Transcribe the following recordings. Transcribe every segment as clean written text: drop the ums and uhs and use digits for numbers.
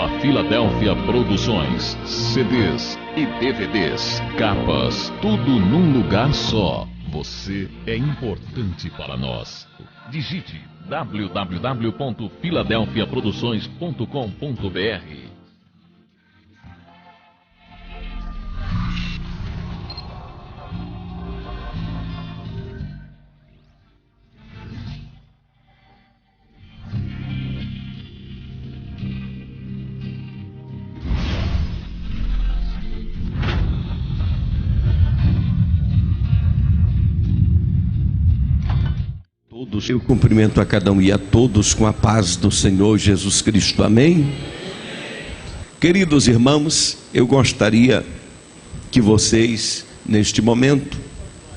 pela Filadélfia Produções. CDs e DVDs, capas, tudo num lugar só. Você é importante para nós. Digite www.filadelfiaproduções.com.br. Eu cumprimento a cada um e a todos com a paz do Senhor Jesus Cristo. Amém? Queridos irmãos, eu gostaria que vocês, neste momento,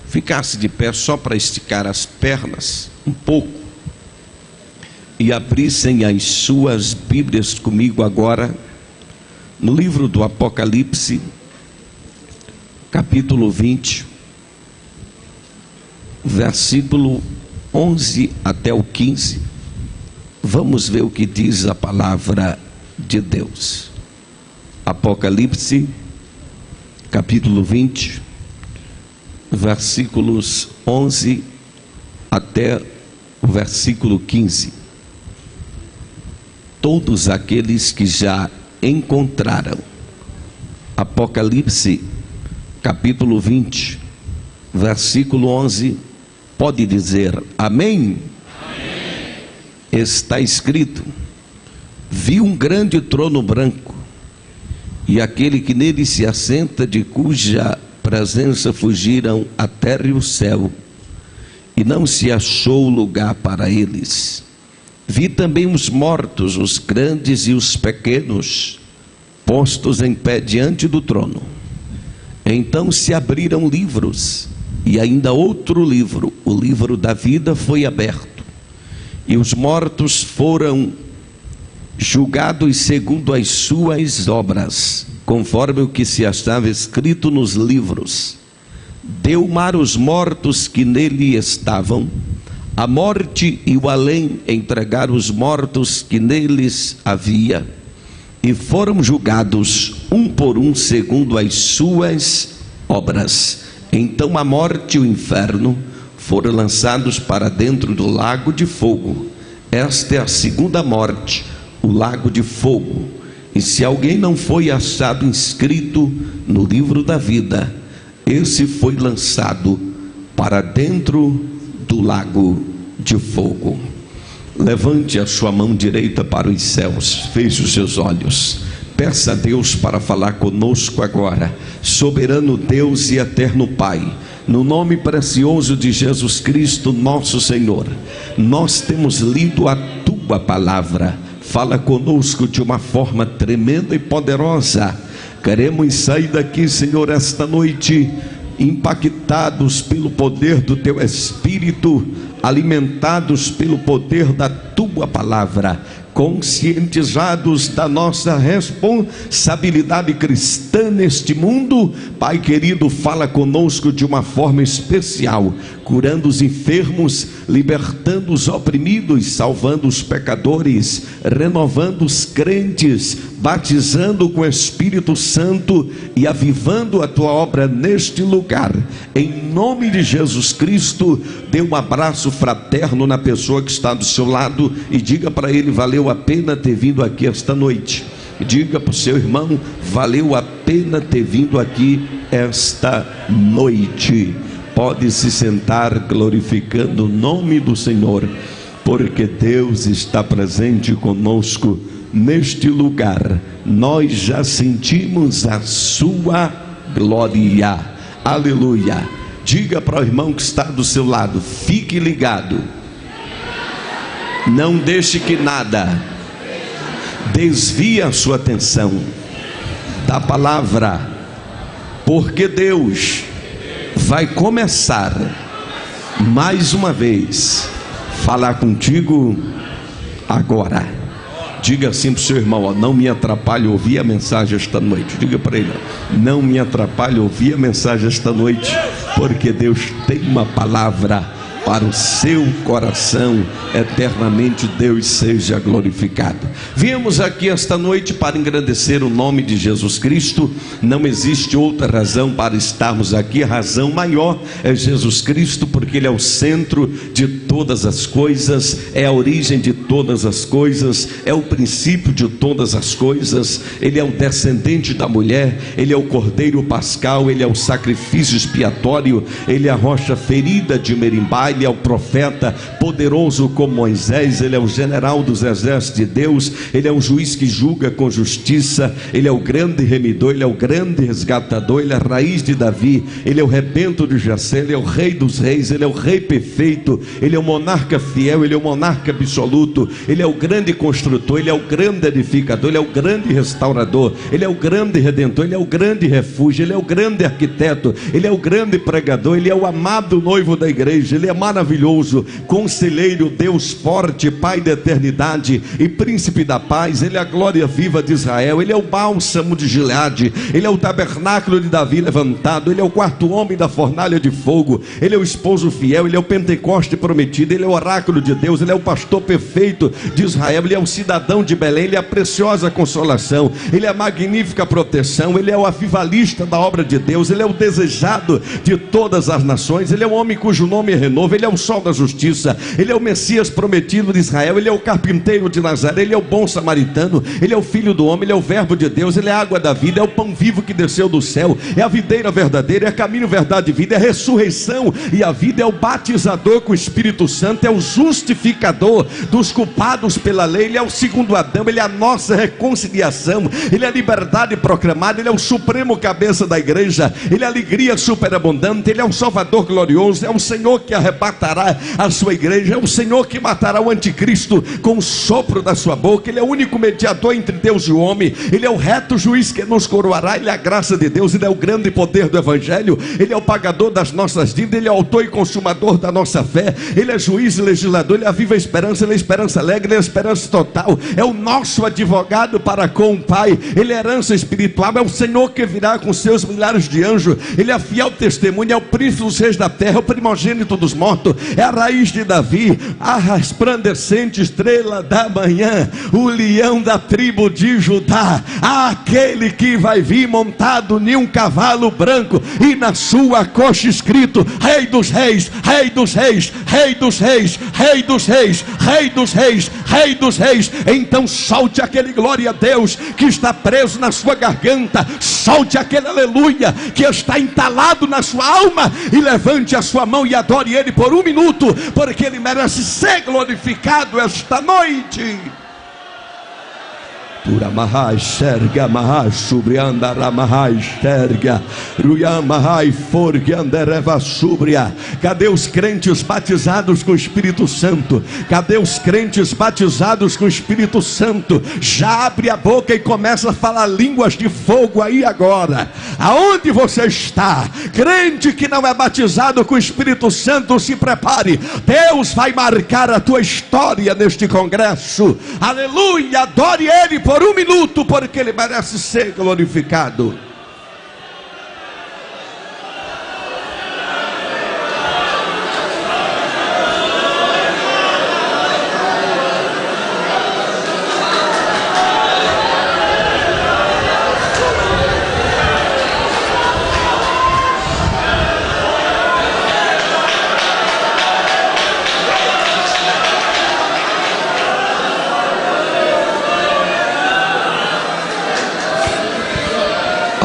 ficassem de pé só para esticar as pernas um pouco e abrissem as suas Bíblias comigo agora no livro do Apocalipse, capítulo 20, versículo 11 até o 15, vamos ver o que diz a palavra de Deus. Apocalipse, capítulo 20, versículos 11 até o versículo 15. Todos aqueles que já encontraram Apocalipse, capítulo 20, versículo 11, pode dizer amém? Amém. Está escrito: vi um grande trono branco, e aquele que nele se assenta, de cuja presença fugiram a terra e o céu, e não se achou lugar para eles. Vi também os mortos, os grandes e os pequenos, postos em pé diante do trono. Então se abriram livros, e ainda outro livro, o livro da vida, foi aberto, e os mortos foram julgados segundo as suas obras, conforme o que se achava escrito nos livros. Deu mar os mortos que nele estavam, a morte e o além entregaram os mortos que neles havia, e foram julgados um por um segundo as suas obras. Então a morte e o inferno foram lançados para dentro do lago de fogo. Esta é a segunda morte, o lago de fogo. E se alguém não foi achado inscrito no livro da vida, esse foi lançado para dentro do lago de fogo. Levante a sua mão direita para os céus, feche os seus olhos. Peça a Deus para falar conosco agora. Soberano Deus e eterno Pai, no nome precioso de Jesus Cristo, nosso Senhor, nós temos lido a tua palavra. Fala conosco de uma forma tremenda e poderosa. Queremos sair daqui, Senhor, esta noite impactados pelo poder do teu Espírito, alimentados pelo poder da tua palavra, conscientizados da nossa responsabilidade cristã neste mundo. Pai querido, fala conosco de uma forma especial, curando os enfermos, libertando os oprimidos, salvando os pecadores, renovando os crentes, batizando com o Espírito Santo e avivando a tua obra neste lugar. Em nome de Jesus Cristo, dê um abraço fraterno na pessoa que está do seu lado e diga para ele: valeu a pena ter vindo aqui esta noite. Diga para o seu irmão: valeu a pena ter vindo aqui esta noite. Pode se sentar, glorificando o nome do Senhor, porque Deus está presente conosco neste lugar. Nós já sentimos a sua glória. Aleluia. Diga para o irmão que está do seu lado: fique ligado, não deixe que nada desvie a sua atenção da palavra, porque Deus vai começar mais uma vez falar contigo agora. Diga assim para o seu irmão: ó, não me atrapalhe ouvir a mensagem esta noite. Diga para ele: não me atrapalhe ouvir a mensagem esta noite, porque Deus tem uma palavra para o seu coração eternamente. Deus seja glorificado. Viemos aqui esta noite para engrandecer o nome de Jesus Cristo. Não existe outra razão para estarmos aqui. A razão maior é Jesus Cristo, porque Ele é o centro de todas as coisas, é a origem de todas as coisas, é o princípio de todas as coisas. Ele é o descendente da mulher, Ele é o cordeiro pascal, Ele é o sacrifício expiatório, Ele é a rocha ferida de Merimbá, Ele é o profeta poderoso como Moisés, Ele é o general dos exércitos de Deus, Ele é o juiz que julga com justiça, Ele é o grande remidor, Ele é o grande resgatador, Ele é a raiz de Davi, Ele é o rebento de Jessé, Ele é o rei dos reis, Ele é o rei perfeito, Ele é o monarca fiel, Ele é o monarca absoluto, Ele é o grande construtor, Ele é o grande edificador, Ele é o grande restaurador, Ele é o grande redentor, Ele é o grande refúgio, Ele é o grande arquiteto, Ele é o grande pregador, Ele é o amado noivo da igreja, Ele é maravilhoso, conselheiro, Deus forte, Pai da eternidade e príncipe da paz. Ele é a glória viva de Israel, Ele é o bálsamo de Gileade, Ele é o tabernáculo de Davi levantado, Ele é o quarto homem da fornalha de fogo, Ele é o esposo fiel, Ele é o Pentecoste prometido, Ele é o oráculo de Deus, Ele é o pastor perfeito de Israel, Ele é o cidadão de Belém, Ele é a preciosa consolação, Ele é a magnífica proteção, Ele é o avivalista da obra de Deus, Ele é o desejado de todas as nações, Ele é o homem cujo nome é renovo, Ele é o sol da justiça, Ele é o Messias prometido de Israel, Ele é o carpinteiro de Nazaré, Ele é o bom samaritano, Ele é o filho do homem, Ele é o verbo de Deus, Ele é a água da vida, é o pão vivo que desceu do céu, é a videira verdadeira, é caminho, verdade e vida, é a ressurreição e a vida, é o batizador com o Espírito Santo, é o justificador dos culpados pela lei, Ele é o segundo Adão, Ele é a nossa reconciliação, Ele é a liberdade proclamada, Ele é o supremo cabeça da igreja, Ele é a alegria superabundante, Ele é o Salvador glorioso, é o Senhor que arrebatará a sua igreja, é o Senhor que matará o anticristo com o sopro da sua boca, Ele é o único mediador entre Deus e o homem, Ele é o reto juiz que nos coroará, Ele é a graça de Deus, Ele é o grande poder do evangelho, Ele é o pagador das nossas dívidas, Ele é o autor e consumador da nossa fé, Ele é juiz e legislador, Ele é a viva esperança, Ele é a esperança alegre, Ele é a esperança total, é o nosso advogado para com o Pai, Ele é herança espiritual, é o Senhor que virá com seus milhares de anjos, Ele é fiel testemunho, é o príncipe dos reis da terra, é o primogênito dos mortos, é a raiz de Davi, a resplandecente estrela da manhã, o leão da tribo de Judá, aquele que vai vir montado em um cavalo branco e na sua coxa escrito: Rei dos reis, Rei dos reis, Rei dos reis, Rei dos reis, Rei dos reis, Rei dos reis. Então solte aquele glória a Deus que está preso na sua garganta, solte aquele aleluia que está entalado na sua alma e levante a sua mão e adore Ele por um minuto, porque Ele merece ser glorificado esta noite. Uramahai Serga Mahai Subrianda Mahai Serga Ruyamahai Forgandereva Subria. Cadê os crentes batizados com o Espírito Santo? Cadê os crentes batizados com o Espírito Santo? Já abre a boca e começa a falar línguas de fogo aí agora. Aonde você está? Crente que não é batizado com o Espírito Santo, se prepare. Deus vai marcar a tua história neste congresso. Aleluia, adore Ele por um minuto, porque Ele merece ser glorificado.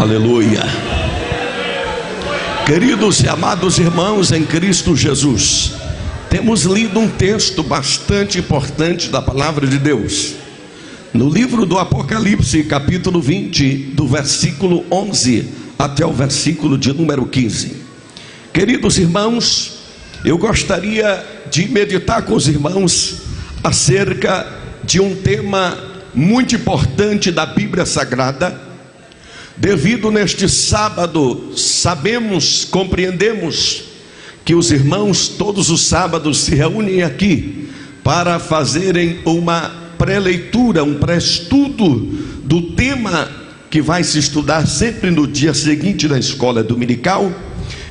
Aleluia. Queridos e amados irmãos em Cristo Jesus, temos lido um texto bastante importante da palavra de Deus no livro do Apocalipse, capítulo 20, do versículo 11 até o versículo de número 15. Queridos irmãos, eu gostaria de meditar com os irmãos acerca de um tema muito importante da Bíblia Sagrada. Devido neste sábado, compreendemos que os irmãos todos os sábados se reúnem aqui para fazerem uma pré-leitura, um pré-estudo do tema que vai se estudar sempre no dia seguinte da escola dominical.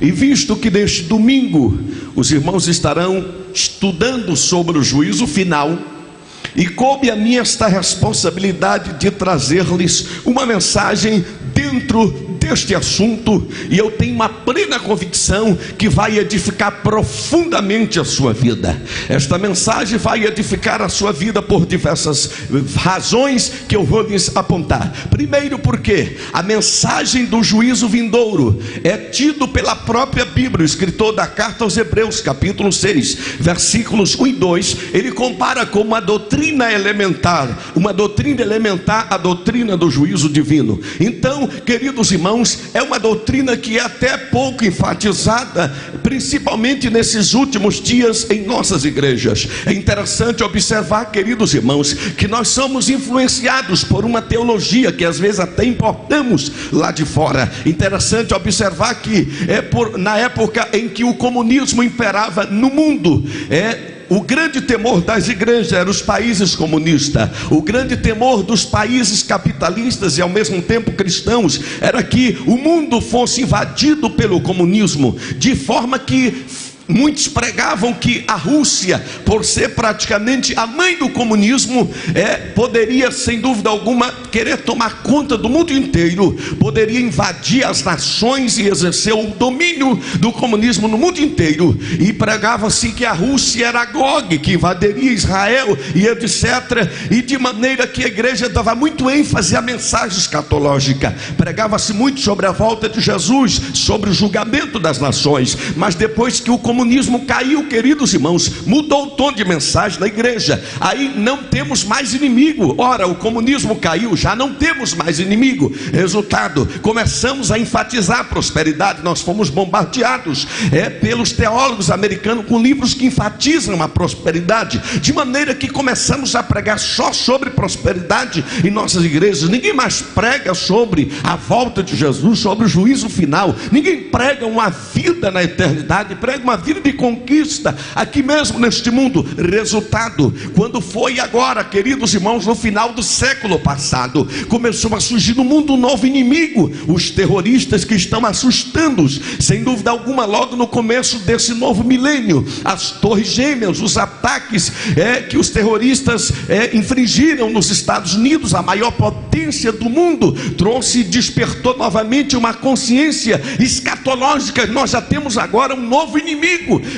E visto que neste domingo os irmãos estarão estudando sobre o juízo final, e coube a mim esta responsabilidade de trazer-lhes uma mensagem dentro deste assunto, e eu tenho uma plena convicção que vai edificar profundamente a sua vida. Esta mensagem vai edificar a sua vida por diversas razões que eu vou lhes apontar. Primeiro, porque a mensagem do juízo vindouro é tido pela própria Bíblia. O escritor da carta aos Hebreus, capítulo 6, versículos 1 e 2, ele compara com uma doutrina elementar a doutrina do juízo divino. Então, queridos irmãos, é uma doutrina que é até pouco enfatizada, principalmente nesses últimos dias em nossas igrejas. É interessante observar, queridos irmãos, que nós somos influenciados por uma teologia que às vezes até importamos lá de fora. Interessante observar que na época em que o comunismo imperava no mundo, o grande temor das igrejas era os países comunistas. O grande temor dos países capitalistas e ao mesmo tempo cristãos era que o mundo fosse invadido pelo comunismo, de forma que muitos pregavam que a Rússia, por ser praticamente a mãe do comunismo, poderia sem dúvida alguma querer tomar conta do mundo inteiro, poderia invadir as nações e exercer o domínio do comunismo no mundo inteiro. E pregava-se que a Rússia era Gog, que invadiria Israel e etc. E de maneira que a igreja dava muito ênfase à mensagem escatológica. Pregava-se muito sobre a volta de Jesus, sobre o julgamento das nações. Mas depois que o comunismo caiu, queridos irmãos, mudou o tom de mensagem na igreja. Aí não temos mais inimigo. Ora, o comunismo caiu, já não temos mais inimigo. Resultado, começamos a enfatizar a prosperidade. Nós fomos bombardeados pelos teólogos americanos com livros que enfatizam a prosperidade, de maneira que começamos a pregar só sobre prosperidade em nossas igrejas. Ninguém mais prega sobre a volta de Jesus, sobre o juízo final. Ninguém prega uma vida na eternidade, prega uma vida de conquista aqui mesmo neste mundo. Resultado, quando foi agora, queridos irmãos, no final do século passado, começou a surgir no mundo um novo inimigo, os terroristas que estão assustando-os, sem dúvida alguma, logo no começo desse novo milênio. As torres gêmeas, os ataques que os terroristas infringiram nos Estados Unidos, a maior potência do mundo, despertou novamente uma consciência escatológica. Nós já temos agora um novo inimigo.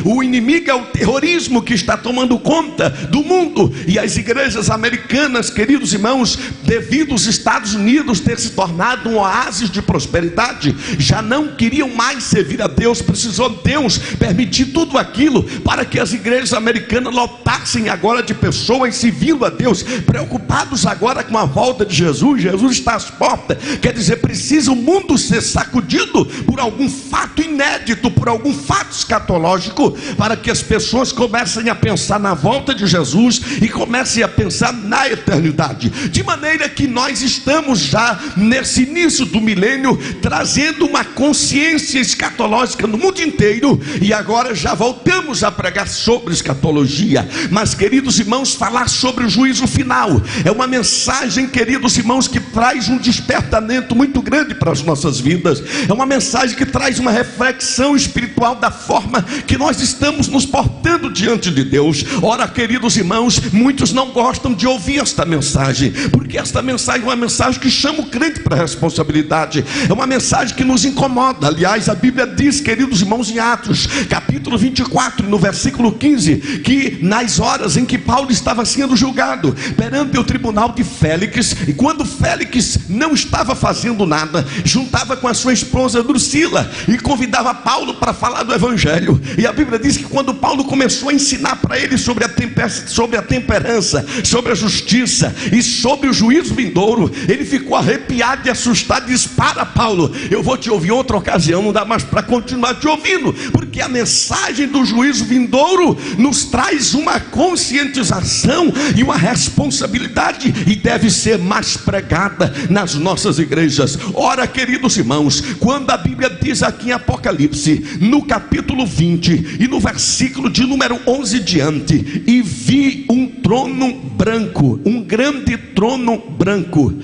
O inimigo é o terrorismo que está tomando conta do mundo. E as igrejas americanas, queridos irmãos, devido aos Estados Unidos ter se tornado um oásis de prosperidade, já não queriam mais servir a Deus. Precisou Deus permitir tudo aquilo para que as igrejas americanas lotassem agora de pessoas servindo a Deus, preocupados agora com a volta de Jesus. Jesus está às portas. Quer dizer, precisa o mundo ser sacudido por algum fato inédito, por algum fato escatológico, para que as pessoas comecem a pensar na volta de Jesus e comecem a pensar na eternidade. De maneira que nós estamos já nesse início do milênio trazendo uma consciência escatológica no mundo inteiro, e agora já voltamos a pregar sobre escatologia. Mas, queridos irmãos, falar sobre o juízo final é uma mensagem, queridos irmãos, que traz um despertamento muito grande para as nossas vidas. É uma mensagem que traz uma reflexão espiritual da forma que nós estamos nos portando diante de Deus. Ora, queridos irmãos, muitos não gostam de ouvir esta mensagem, porque esta mensagem é uma mensagem que chama o crente para a responsabilidade, é uma mensagem que nos incomoda. Aliás, a Bíblia diz, queridos irmãos, em Atos, capítulo 24, no versículo 15, que nas horas em que Paulo estava sendo julgado perante o tribunal de Félix, e quando Félix não estava fazendo nada, juntava com a sua esposa Drusila e convidava Paulo para falar do evangelho. E a Bíblia diz que quando Paulo começou a ensinar para ele sobre a temperança, sobre a justiça e sobre o juízo vindouro, ele ficou arrepiado e assustado e disse: para, Paulo, eu vou te ouvir em outra ocasião, não dá mais para continuar te ouvindo, porque a mensagem do juízo vindouro nos traz uma conscientização e uma responsabilidade, e deve ser mais pregada nas nossas igrejas. Ora, queridos irmãos, quando a Bíblia diz aqui em Apocalipse, no capítulo 20 e no versículo de número 11 diante: e vi um trono branco, um grande trono branco.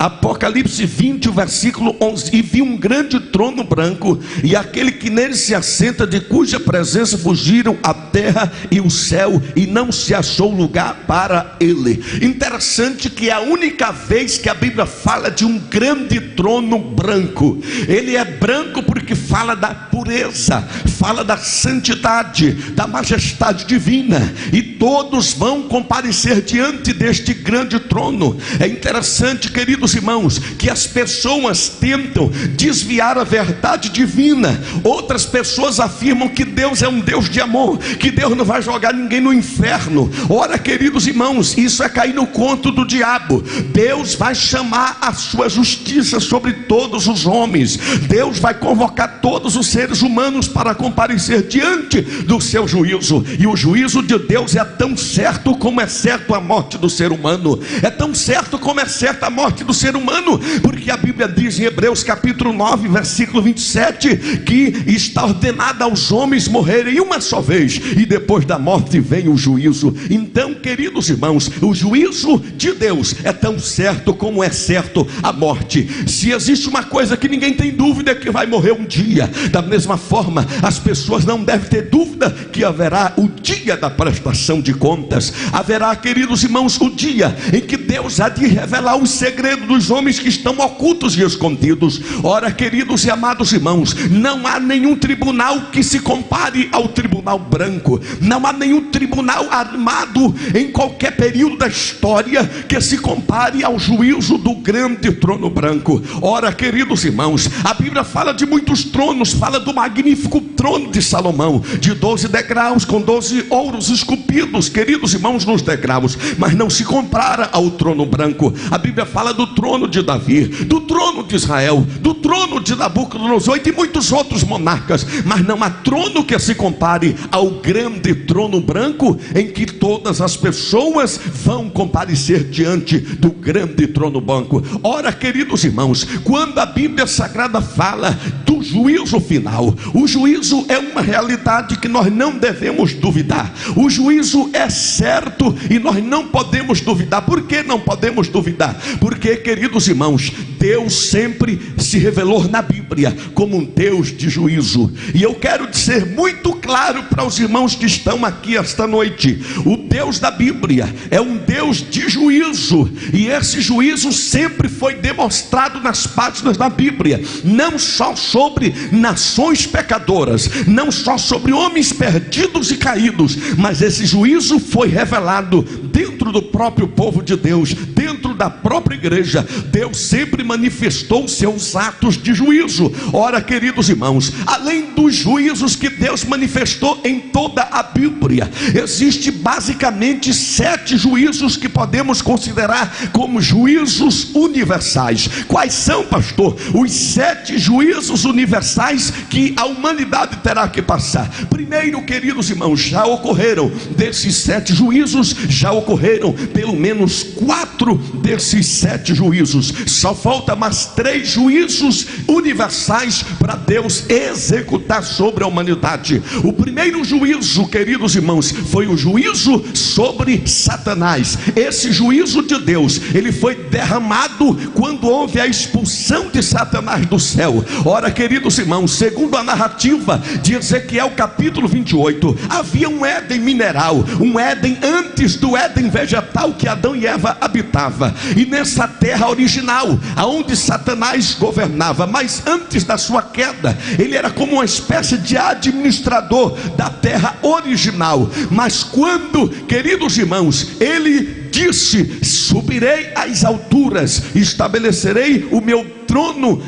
Apocalipse 20, o versículo 11: e vi um grande trono branco, e aquele que nele se assenta, de cuja presença fugiram a terra e o céu, e não se achou lugar para ele. Interessante que é a única vez que a Bíblia fala de um grande trono branco. Ele é branco porque fala da pureza, fala da santidade, da majestade divina, e todos vão comparecer diante deste grande trono. É interessante, queridos irmãos, que as pessoas tentam desviar a verdade divina. Outras pessoas afirmam que Deus é um Deus de amor, que Deus não vai jogar ninguém no inferno. Ora, queridos irmãos, isso é cair no conto do diabo. Deus vai chamar a sua justiça sobre todos os homens. Deus vai convocar todos os seres humanos para comparecer diante do seu juízo. E o juízo de Deus é tão certo como é certo a morte do ser humano. É tão certo como é certa a morte do ser humano, porque a Bíblia diz em Hebreus capítulo 9, versículo 27, que está ordenado aos homens morrerem uma só vez, e depois da morte vem o juízo. Então, queridos irmãos, o juízo de Deus é tão certo como é certo a morte. Se existe uma coisa que ninguém tem dúvida, é que vai morrer um dia. Da mesma forma, as pessoas não devem ter dúvida que haverá o dia da prestação de contas. Haverá, queridos irmãos, o dia em que Deus há de revelar os segredos dos homens que estão ocultos e escondidos. Ora, queridos e amados irmãos, não há nenhum tribunal que se compare ao tribunal branco. Não há nenhum tribunal armado em qualquer período da história que se compare ao juízo do grande trono branco. Ora, queridos irmãos, a Bíblia fala de muitos tronos, fala do magnífico trono de Salomão, de 12 degraus, com 12 ouros esculpidos, queridos irmãos, nos degraus, mas não se compara ao trono branco. A Bíblia fala do trono de Davi, do trono de Israel, do trono de Nabucodonosor e de muitos outros monarcas, mas não há trono que se compare ao grande trono branco, em que todas as pessoas vão comparecer diante do grande trono branco. Ora, queridos irmãos, quando a Bíblia Sagrada fala do juízo final, o juízo é uma realidade que nós não devemos duvidar. O juízo é certo e nós não podemos duvidar. Por que não podemos duvidar? Porque, queridos irmãos, Deus sempre se revelou na Bíblia como um Deus de juízo. E eu quero dizer muito claro para os irmãos que estão aqui esta noite: o Deus da Bíblia é um Deus de juízo, e esse juízo sempre foi demonstrado nas páginas da Bíblia, não só sobre nações pecadoras, não só sobre homens perdidos e caídos, mas esse juízo foi revelado dentro do próprio povo de Deus, dentro da própria igreja. Deus sempre manifestou seus atos de juízo. Ora, queridos irmãos, além dos juízos que Deus manifestou em toda a Bíblia, existe basicamente 7 juízos que podemos considerar como juízos universais. Quais são, pastor? Os 7 juízos universais que a humanidade terá que passar. Primeiro, queridos irmãos, já ocorreram desses 7 juízos, já ocorreram pelo menos 4 desses 7 juízos. Só falta mais 3 juízos universais para Deus executar sobre a humanidade. O primeiro juízo, queridos irmãos, foi o juízo sobre Satanás. Esse juízo de Deus, ele foi derramado quando houve a expulsão de Satanás do céu. Ora, queridos irmãos, segundo a narrativa de Ezequiel capítulo 28, havia um Éden mineral, um Éden antes do Éden vegetal que Adão e Eva habitavam, e nessa terra original, aonde Satanás governava, mas antes da sua queda, ele era como uma espécie de administrador da terra original. Mas quando, queridos irmãos, ele disse: subirei às alturas, estabelecerei o meu trono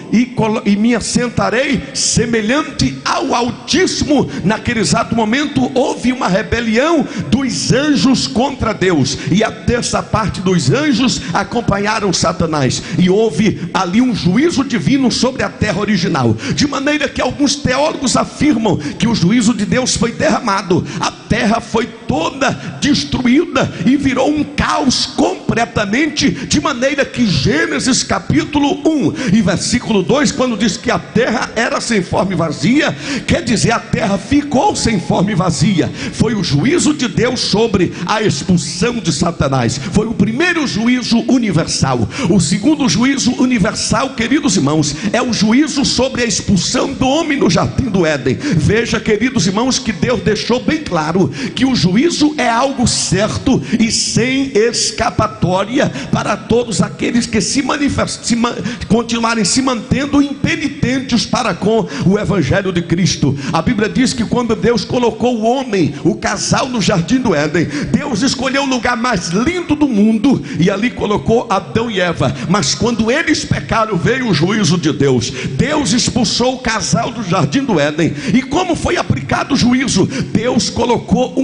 e me assentarei semelhante ao Altíssimo. Naquele exato momento houve uma rebelião dos anjos contra Deus, e a terça parte dos anjos acompanharam Satanás, e houve ali um juízo divino sobre a terra original, de maneira que alguns teólogos afirmam que o juízo de Deus foi derramado, a terra foi toda destruída e virou um caos completo completamente, de maneira que Gênesis capítulo 1 e versículo 2, quando diz que a terra era sem forma e vazia, quer dizer, a terra ficou sem forma e vazia. Foi o juízo de Deus sobre a expulsão de Satanás. Foi o primeiro juízo universal. O segundo juízo universal, queridos irmãos, é o juízo sobre a expulsão do homem no jardim do Éden. Veja, queridos irmãos, que Deus deixou bem claro que o juízo é algo certo e sem escapatória para todos aqueles que continuarem se mantendo impenitentes para com o evangelho de Cristo. A Bíblia diz que quando Deus colocou o homem, o casal, no jardim do Éden, Deus escolheu o lugar mais lindo do mundo e ali colocou Adão e Eva. Mas quando eles pecaram, veio o juízo de Deus. Deus expulsou o casal do jardim do Éden. E como foi aplicado o juízo? Deus colocou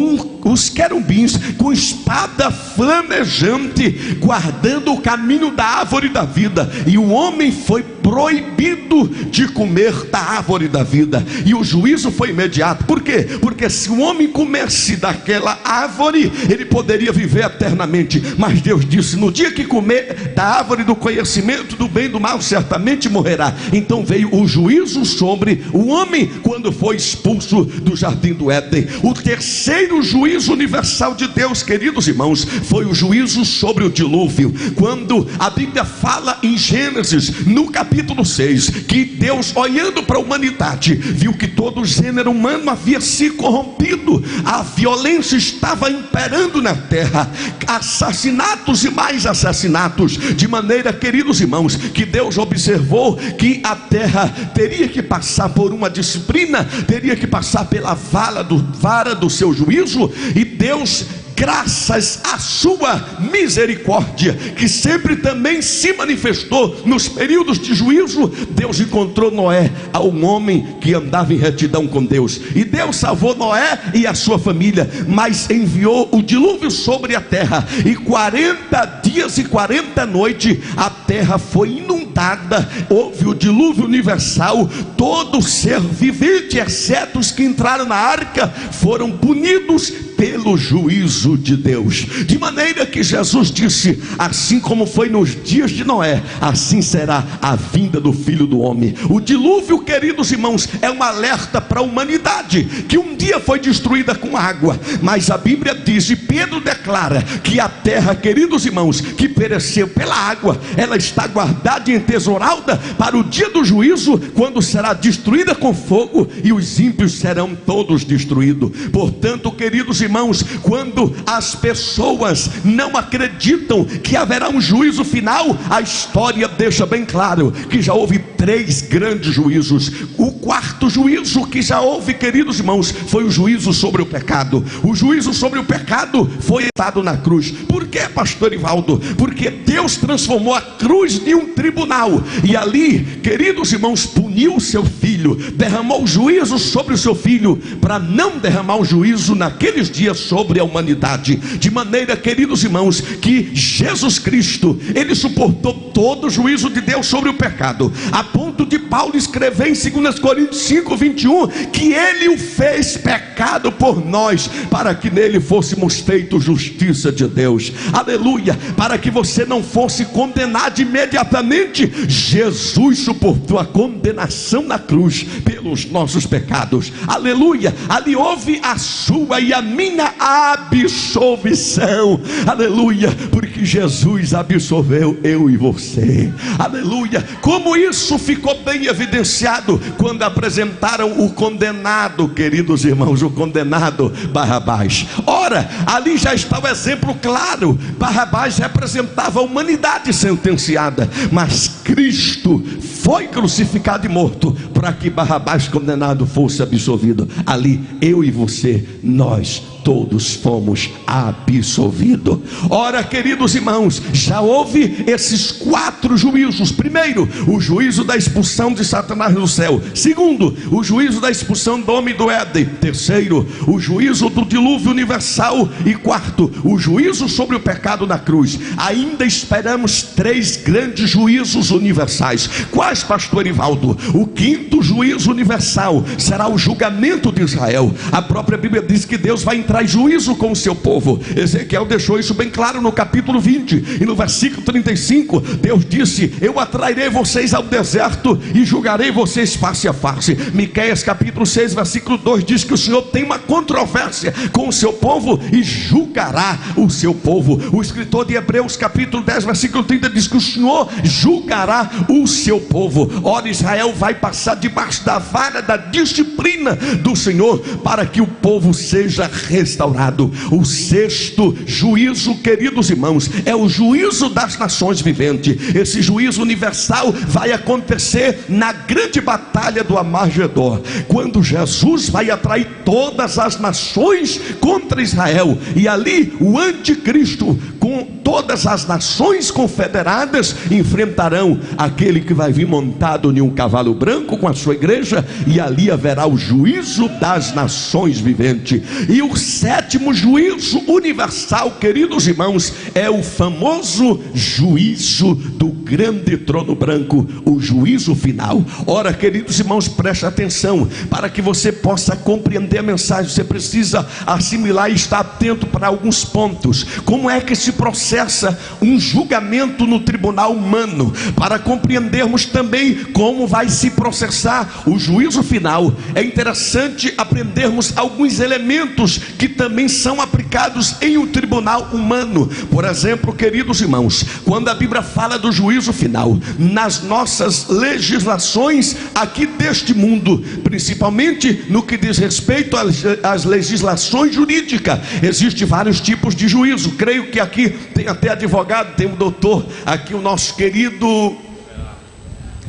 os querubins com espada flamejante, guardando o caminho da árvore da vida, e o homem foi proibido de comer da árvore da vida, e o juízo foi imediato. Por quê? Porque se o homem comesse daquela árvore, ele poderia viver eternamente, mas Deus disse: no dia que comer da árvore do conhecimento do bem e do mal, certamente morrerá. Então veio o juízo sobre o homem quando foi expulso do jardim do Éden. O terceiro juízo universal de Deus, queridos irmãos, foi o juízo sobre o dilúvio. Quando a Bíblia fala em Gênesis, no capítulo 6, que Deus, olhando para a humanidade, viu que todo o gênero humano havia se corrompido, a violência estava imperando na terra, assassinatos e mais assassinatos, de maneira, queridos irmãos, que Deus observou que a terra teria que passar por uma disciplina, teria que passar pela vara do seu juízo. E Deus, graças à sua misericórdia, que sempre também se manifestou nos períodos de juízo, Deus encontrou Noé, um homem que andava em retidão com Deus, e Deus salvou Noé e a sua família, mas enviou o dilúvio sobre a terra, e 40 dias e 40 noites a terra foi inundada. Houve o dilúvio universal. Todo ser vivente, exceto os que entraram na arca, foram punidos pelo juízo de Deus, de maneira que Jesus disse: assim como foi nos dias de Noé, assim será a vinda do Filho do Homem. O dilúvio, queridos irmãos, é um alerta para a humanidade, que um dia foi destruída com água, mas a Bíblia diz, e Pedro declara, que a terra, queridos irmãos, que pereceu pela água, ela está guardada e entesourada para o dia do juízo, quando será destruída com fogo e os ímpios serão todos destruídos. Portanto, queridos irmãos, quando as pessoas não acreditam que haverá um juízo final, a história deixa bem claro que já houve 3 grandes juízos. O quarto juízo que já houve, queridos irmãos, foi o juízo sobre o pecado. O juízo sobre o pecado foi dado na cruz. Por que, pastor Ivaldo? Porque Deus transformou a cruz em um tribunal, e ali, queridos irmãos, puniu o seu filho, derramou juízo sobre o seu filho, para não derramar o juízo naqueles dias sobre a humanidade. De maneira, queridos irmãos, que Jesus Cristo, ele suportou todo o juízo de Deus sobre o pecado, a ponto de Paulo escrever em 2 Coríntios 5:21, que ele o fez pecado por nós, para que nele fôssemos feitos justiça de Deus. Aleluia! Para que você não fosse condenado imediatamente, Jesus suportou a condenação na cruz pelos nossos pecados. Aleluia! Ali houve a sua e a minha absolvição. Aleluia! Porque Jesus absolveu eu e você. Aleluia! Como isso ficou bem evidenciado quando apresentaram o condenado, queridos irmãos, o condenado Barrabás. Ora, ali já está o exemplo claro. Barrabás representava a humanidade sentenciada, mas Cristo foi crucificado e morto para que Barrabás condenado fosse absolvido. Ali eu e você, nós todos fomos absolvidos. Ora, queridos irmãos, já houve esses 4 juízos. Primeiro, o juízo da expulsão de Satanás do céu. Segundo, o juízo da expulsão do homem do Éden. Terceiro, o juízo do dilúvio universal. E quarto, o juízo sobre o pecado na cruz. Ainda esperamos 3 grandes juízos universais. Quais, pastor Ivaldo? O quinto juízo universal será o julgamento de Israel. A própria Bíblia diz que Deus vai traz juízo com o seu povo. Ezequiel deixou isso bem claro no capítulo 20, e no versículo 35, Deus disse: eu atrairei vocês ao deserto e julgarei vocês face a face. Miqueias capítulo 6, versículo 2 diz que o Senhor tem uma controvérsia com o seu povo e julgará o seu povo. O escritor de Hebreus capítulo 10, versículo 30 diz que o Senhor julgará o seu povo. Ora, Israel vai passar debaixo da vara da disciplina do Senhor para que o povo seja restaurado. O sexto juízo, queridos irmãos, é o juízo das nações viventes. Esse juízo universal vai acontecer na grande batalha do Armagedon, quando Jesus vai atrair todas as nações contra Israel, e ali o anticristo com todas as nações confederadas enfrentarão aquele que vai vir montado em um cavalo branco com a sua igreja, e ali haverá o juízo das nações viventes. E o sétimo juízo universal, queridos irmãos, é o famoso juízo do grande trono branco, o juízo final. Ora, queridos irmãos, preste atenção, para que você possa compreender a mensagem, você precisa assimilar e estar atento para alguns pontos. Como é que se processa um julgamento no tribunal humano? Para compreendermos também como vai se processar o juízo final, é interessante aprendermos alguns elementos que também são aplicados em um tribunal humano. Por exemplo, queridos irmãos, quando a Bíblia fala do juízo final, nas nossas legislações aqui deste mundo, principalmente no que diz respeito às legislações jurídicas, existem vários tipos de juízo. Creio que aqui tem até advogado, tem um doutor aqui, o nosso querido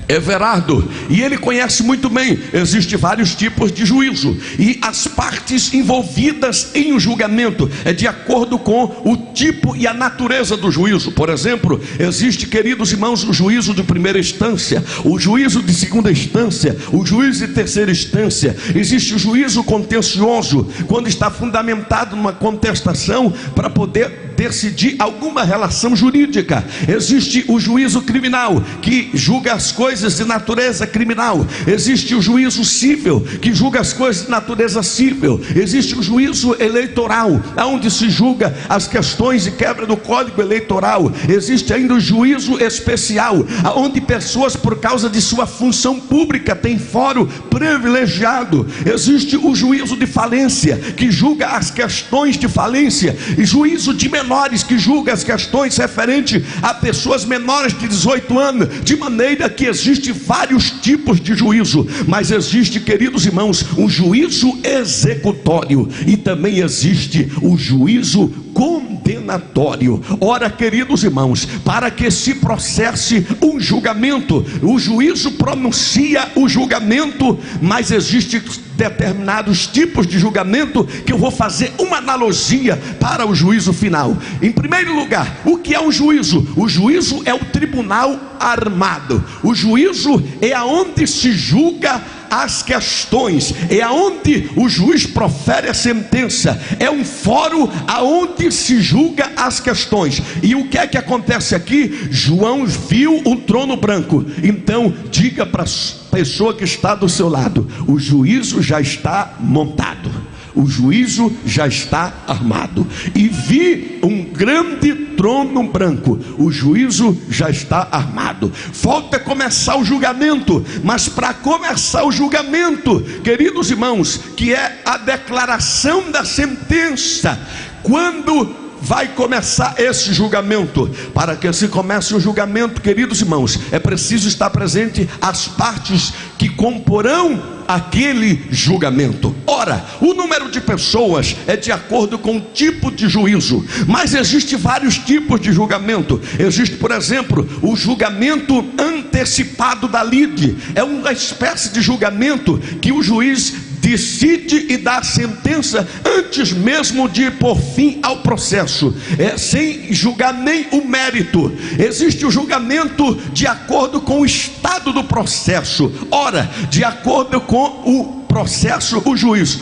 Everardo, e ele conhece muito bem. Existem vários tipos de juízo, e as partes envolvidas em um julgamento é de acordo com o tipo e a natureza do juízo. Por exemplo, existe, queridos irmãos, o juízo de primeira instância, o juízo de segunda instância, o juízo de terceira instância. Existe o juízo contencioso, quando está fundamentado numa contestação para poder decidir alguma relação jurídica. Existe o juízo criminal, que julga as coisas de natureza criminal. Existe o juízo civil, que julga as coisas de natureza civil. Existe o juízo eleitoral, onde se julga as questões de quebra do código eleitoral. Existe ainda o juízo especial, onde pessoas, por causa de sua função pública, têm fórum privilegiado. Existe o juízo de falência, que julga as questões de falência, e juízo de menores, que julga as questões referentes a pessoas menores de 18 anos, de maneira que existem vários tipos de juízo. Mas existe, queridos irmãos, um juízo executório, e também existe o juízo condenatório. Ora, queridos irmãos, para que se processe um julgamento, o juízo pronuncia o julgamento, mas existem determinados tipos de julgamento que eu vou fazer uma analogia para o juízo final. Em primeiro lugar, o que é um juízo? O juízo é o tribunal armado. O juízo é aonde se julga as questões, é aonde o juiz profere a sentença, é um fórum aonde se julga as questões. E o que é que acontece aqui? João viu o trono branco. Então diga para a pessoa que está do seu lado: o juízo já está montado, o juízo já está armado. E vi um grande trono branco, o juízo já está armado. Falta começar o julgamento, mas para começar o julgamento, queridos irmãos, que é a declaração da sentença, quando vai começar esse julgamento? Para que se comece o julgamento, queridos irmãos, é preciso estar presente as partes que comporão aquele julgamento. Ora, o número de pessoas é de acordo com o tipo de juízo, mas existe vários tipos de julgamento. Existe, por exemplo, o julgamento antecipado da lide. É uma espécie de julgamento que o juiz decide e dá a sentença antes mesmo de pôr fim ao processo, sem julgar nem o mérito. Existe o julgamento de acordo com o estado do processo. Ora, de acordo com o processo, o juiz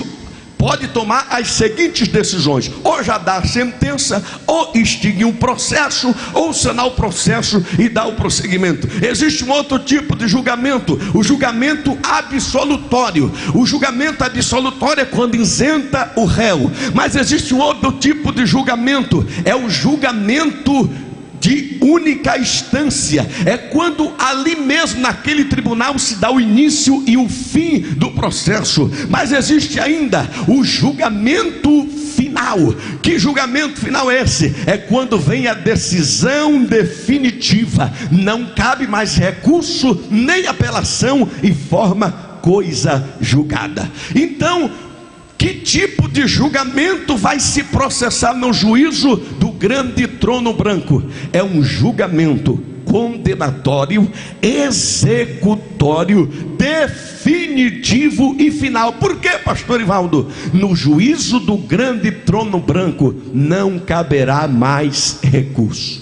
pode tomar as seguintes decisões: ou já dá a sentença, ou extinguir o processo, ou sanar o processo e dar o prosseguimento. Existe um outro tipo de julgamento, o julgamento absolutório. O julgamento absolutório é quando isenta o réu. Mas existe um outro tipo de julgamento, é o julgamento de única instância. É quando ali mesmo naquele tribunal se dá o início e o fim do processo. Mas existe ainda o julgamento final. Que julgamento final é esse? É quando vem a decisão definitiva, não cabe mais recurso nem apelação e forma coisa julgada. Então, que tipo de julgamento vai se processar no juízo do grande trono branco? É um julgamento condenatório, executório, definitivo e final. Por quê, pastor Ivaldo? No juízo do grande trono branco não caberá mais recurso.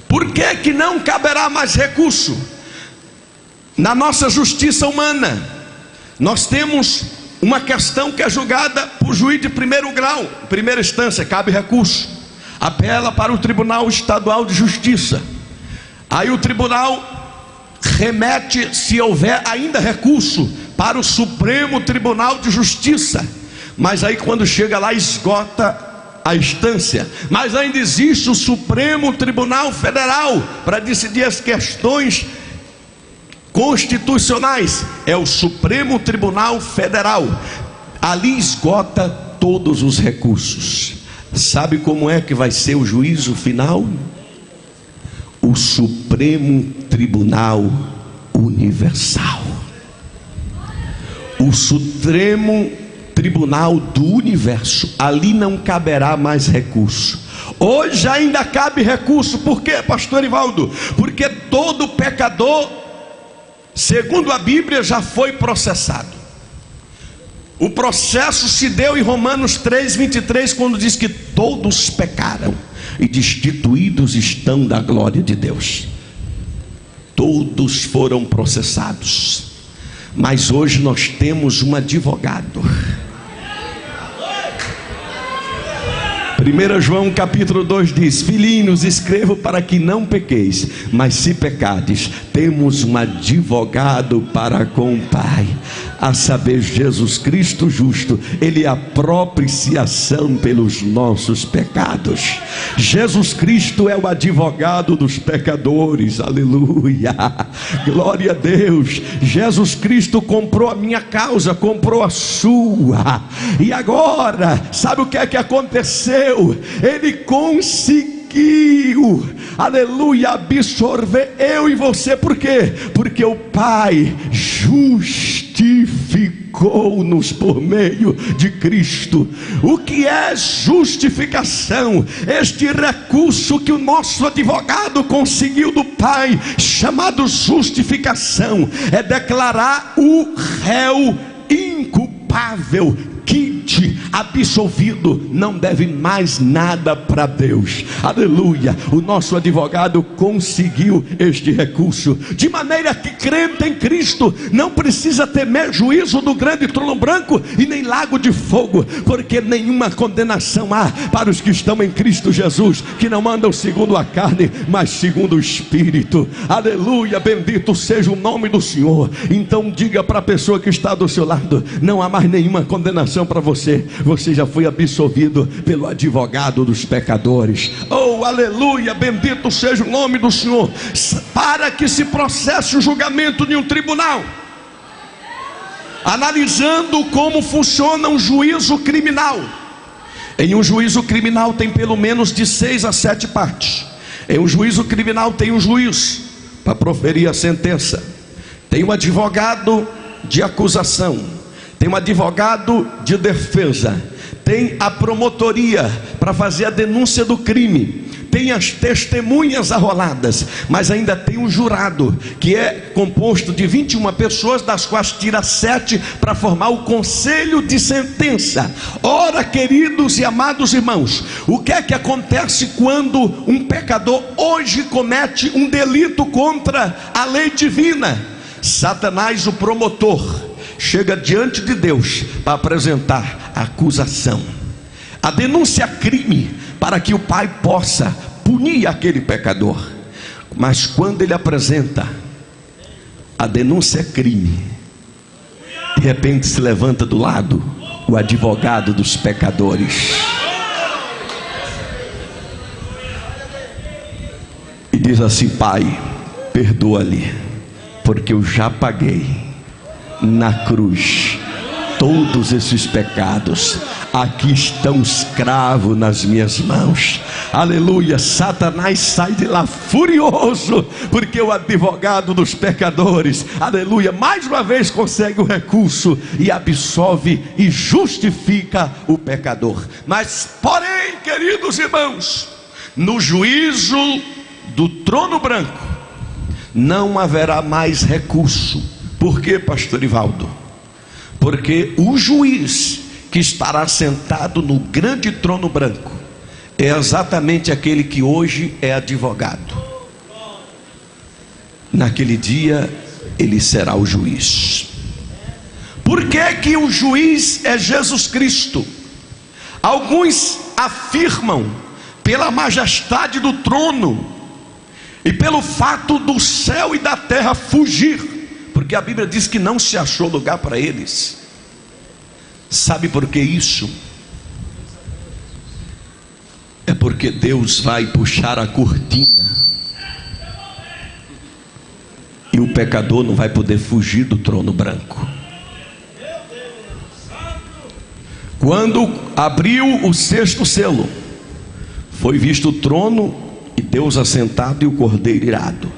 Por que que não caberá mais recurso? Na nossa justiça humana, nós temos uma questão que é julgada por juiz de primeiro grau, primeira instância, cabe recurso, apela para o Tribunal Estadual de Justiça, aí o tribunal remete, se houver ainda recurso, para o Supremo Tribunal de Justiça, mas aí quando chega lá esgota a instância. Mas ainda existe o Supremo Tribunal Federal para decidir as questões constitucionais, é o Supremo Tribunal Federal. Ali esgota todos os recursos. Sabe como é que vai ser o juízo final? O Supremo Tribunal Universal. O Supremo Tribunal do Universo. Ali não caberá mais recurso. Hoje ainda cabe recurso. Por quê, pastor Ivaldo? Porque todo pecador, segundo a Bíblia, já foi processado. O processo se deu em Romanos 3:23, quando diz que todos pecaram e destituídos estão da glória de Deus. Todos foram processados. Mas hoje nós temos um advogado. 1 João capítulo 2 diz: filhinhos, escrevo para que não pequeis, mas se pecardes, temos um advogado para com o Pai, a saber, Jesus Cristo justo. Ele é a propiciação pelos nossos pecados. Jesus Cristo é o advogado dos pecadores. Aleluia, glória a Deus. Jesus Cristo comprou a minha causa, comprou a sua. E agora, sabe o que é que aconteceu? Ele conseguiu, aleluia, absorver eu e você. Por quê? Porque o Pai justificou-nos por meio de Cristo. O que é justificação? Este recurso que o nosso advogado conseguiu do Pai, chamado justificação, é declarar o réu inculpável, absolvido, não deve mais nada para Deus. Aleluia. O nosso advogado conseguiu este recurso, de maneira que crente em Cristo não precisa temer juízo do grande trono branco e nem lago de fogo, porque nenhuma condenação há para os que estão em Cristo Jesus, que não andam segundo a carne, mas segundo o Espírito. Aleluia, bendito seja o nome do Senhor. Então diga para a pessoa que está do seu lado: não há mais nenhuma condenação para você. Você já foi absolvido pelo advogado dos pecadores. Oh, aleluia, bendito seja o nome do Senhor. Para que se processe o julgamento de um tribunal, analisando como funciona um juízo criminal. Em um juízo criminal tem pelo menos de 6 a 7 partes. Em um juízo criminal tem um juiz para proferir a sentença, tem um advogado de acusação, tem um advogado de defesa, tem a promotoria para fazer a denúncia do crime, tem as testemunhas arroladas, mas ainda tem um jurado, que é composto de 21 pessoas, das quais tira 7 para formar o conselho de sentença. Ora, queridos e amados irmãos, o que é que acontece quando um pecador hoje comete um delito contra a lei divina? Satanás, o promotor, chega diante de Deus para apresentar a acusação, a denúncia crime, para que o Pai possa punir aquele pecador. Mas quando ele apresenta a denúncia crime, de repente se levanta do lado o advogado dos pecadores e diz assim: Pai, perdoa-lhe, porque eu já paguei na cruz todos esses pecados. Aqui estão os cravos nas minhas mãos. Aleluia. Satanás sai de lá furioso, porque o advogado dos pecadores, aleluia, mais uma vez consegue o recurso e absolve e justifica o pecador. Mas porém, queridos irmãos, no juízo do trono branco não haverá mais recurso. Por quê, pastor Ivaldo? Porque o juiz que estará sentado no grande trono branco é exatamente aquele que hoje é advogado. Naquele dia ele será o juiz. Por que o juiz é Jesus Cristo? Alguns afirmam pela majestade do trono e pelo fato do céu e da terra fugir, porque a Bíblia diz que não se achou lugar para eles. Sabe por que isso? É porque Deus vai puxar a cortina e o pecador não vai poder fugir do trono branco. Quando abriu o sexto selo, foi visto o trono e Deus assentado e o cordeiro irado.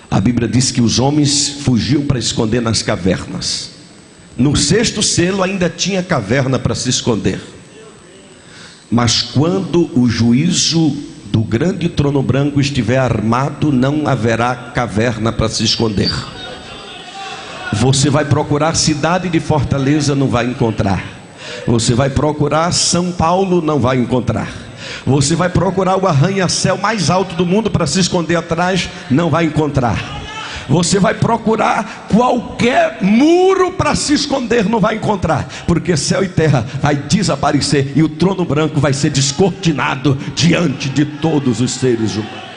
A Bíblia diz que os homens fugiam para esconder nas cavernas. No sexto selo ainda tinha caverna para se esconder. Mas quando o juízo do grande trono branco estiver armado, não haverá caverna para se esconder. Você vai procurar cidade de Fortaleza, não vai encontrar. Você vai procurar São Paulo, não vai encontrar. Você vai procurar o arranha-céu mais alto do mundo para se esconder atrás, não vai encontrar. Você vai procurar qualquer muro para se esconder, não vai encontrar, porque céu e terra vai desaparecer e o trono branco vai ser descortinado diante de todos os seres humanos.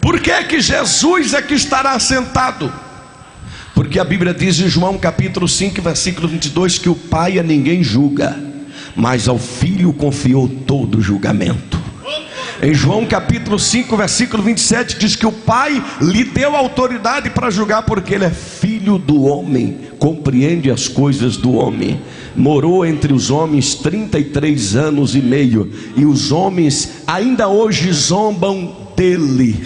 Por que Jesus é que estará sentado? Porque a Bíblia diz em João capítulo 5, versículo 22, que o Pai a ninguém julga, mas ao Filho confiou todo o julgamento. Em João capítulo 5, versículo 27, diz que o Pai lhe deu autoridade para julgar, porque ele é filho do homem, compreende as coisas do homem. Morou entre os homens 33 anos e meio, e os homens ainda hoje zombam dele.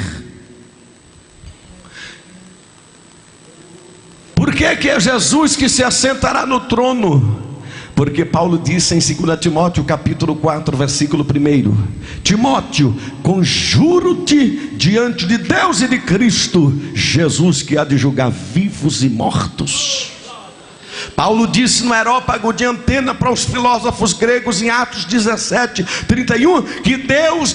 Por que é Jesus que se assentará no trono? Porque Paulo disse em 2 Timóteo capítulo 4, versículo 1: Timóteo, conjuro-te diante de Deus e de Cristo Jesus, que há de julgar vivos e mortos. Paulo disse no Areópago de Antena para os filósofos gregos em Atos 17, 31, que Deus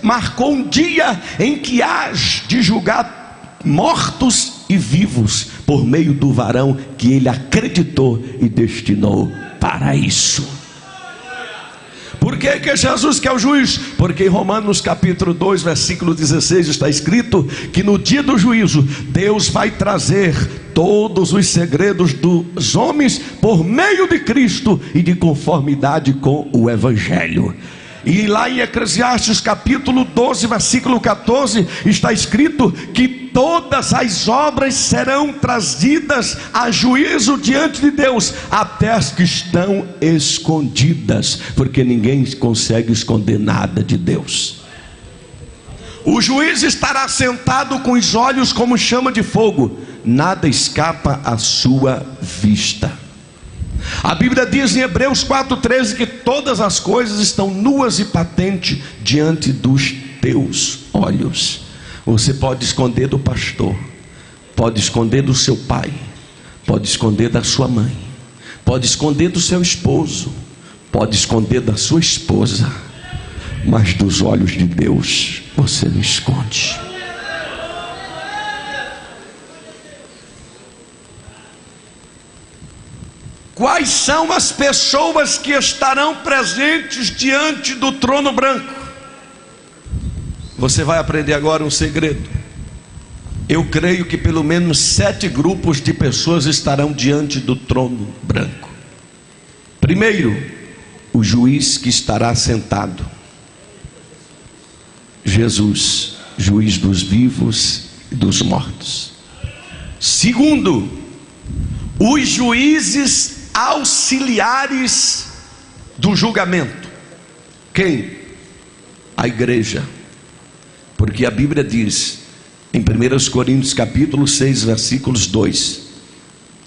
marcou um dia em que há de julgar mortos e vivos, por meio do varão que ele acreditou e destinou para isso. Por que Jesus que é o juiz? Porque em Romanos capítulo 2, versículo 16 está escrito que no dia do juízo Deus vai trazer todos os segredos dos homens por meio de Cristo e de conformidade com o Evangelho. E lá em Eclesiastes capítulo 12, versículo 14, está escrito que todas as obras serão trazidas a juízo diante de Deus, até as que estão escondidas, porque ninguém consegue esconder nada de Deus. O juiz estará sentado com os olhos como chama de fogo, nada escapa à sua vista. A Bíblia diz em Hebreus 4,13 que todas as coisas estão nuas e patentes diante dos teus olhos. Você pode esconder do pastor, pode esconder do seu pai, pode esconder da sua mãe, pode esconder do seu esposo, pode esconder da sua esposa, mas dos olhos de Deus você não esconde. Quais são as pessoas que estarão presentes diante do trono branco? Você vai aprender agora um segredo. Eu creio que pelo menos 7 grupos de pessoas estarão diante do trono branco. Primeiro, o juiz que estará sentado. Jesus, juiz dos vivos e dos mortos. Segundo, os juízes auxiliares do julgamento. Quem? A igreja. Porque a Bíblia diz em 1 Coríntios capítulo 6 versículos 2: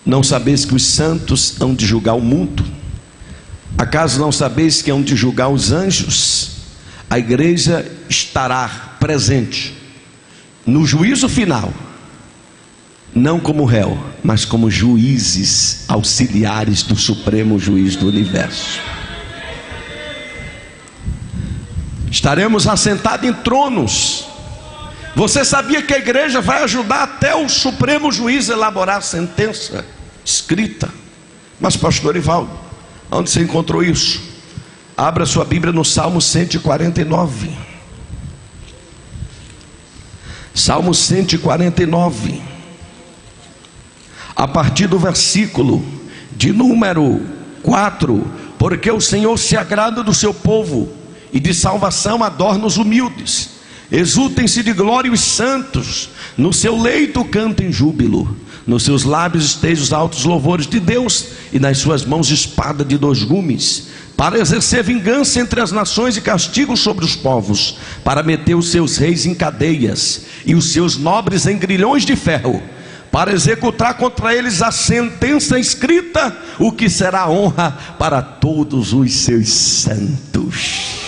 não sabeis que os santos hão de julgar o mundo? Acaso não sabeis que hão de julgar os anjos? A igreja estará presente no juízo final, não como réu, mas como juízes auxiliares do Supremo Juiz do Universo. Estaremos assentados em tronos. Você sabia que a igreja vai ajudar até o Supremo Juiz a elaborar a sentença escrita? Mas pastor Ivaldo, onde você encontrou isso? Abra sua Bíblia no Salmo 149. Salmo 149. A partir do versículo de número 4: porque o Senhor se agrada do seu povo, e de salvação adorna os humildes. Exultem-se de glória os santos, no seu leito cantem júbilo, nos seus lábios estejam os altos louvores de Deus, e nas suas mãos espada de 2 gumes, para exercer vingança entre as nações e castigo sobre os povos, para meter os seus reis em cadeias e os seus nobres em grilhões de ferro, para executar contra eles a sentença escrita, o que será honra para todos os seus santos.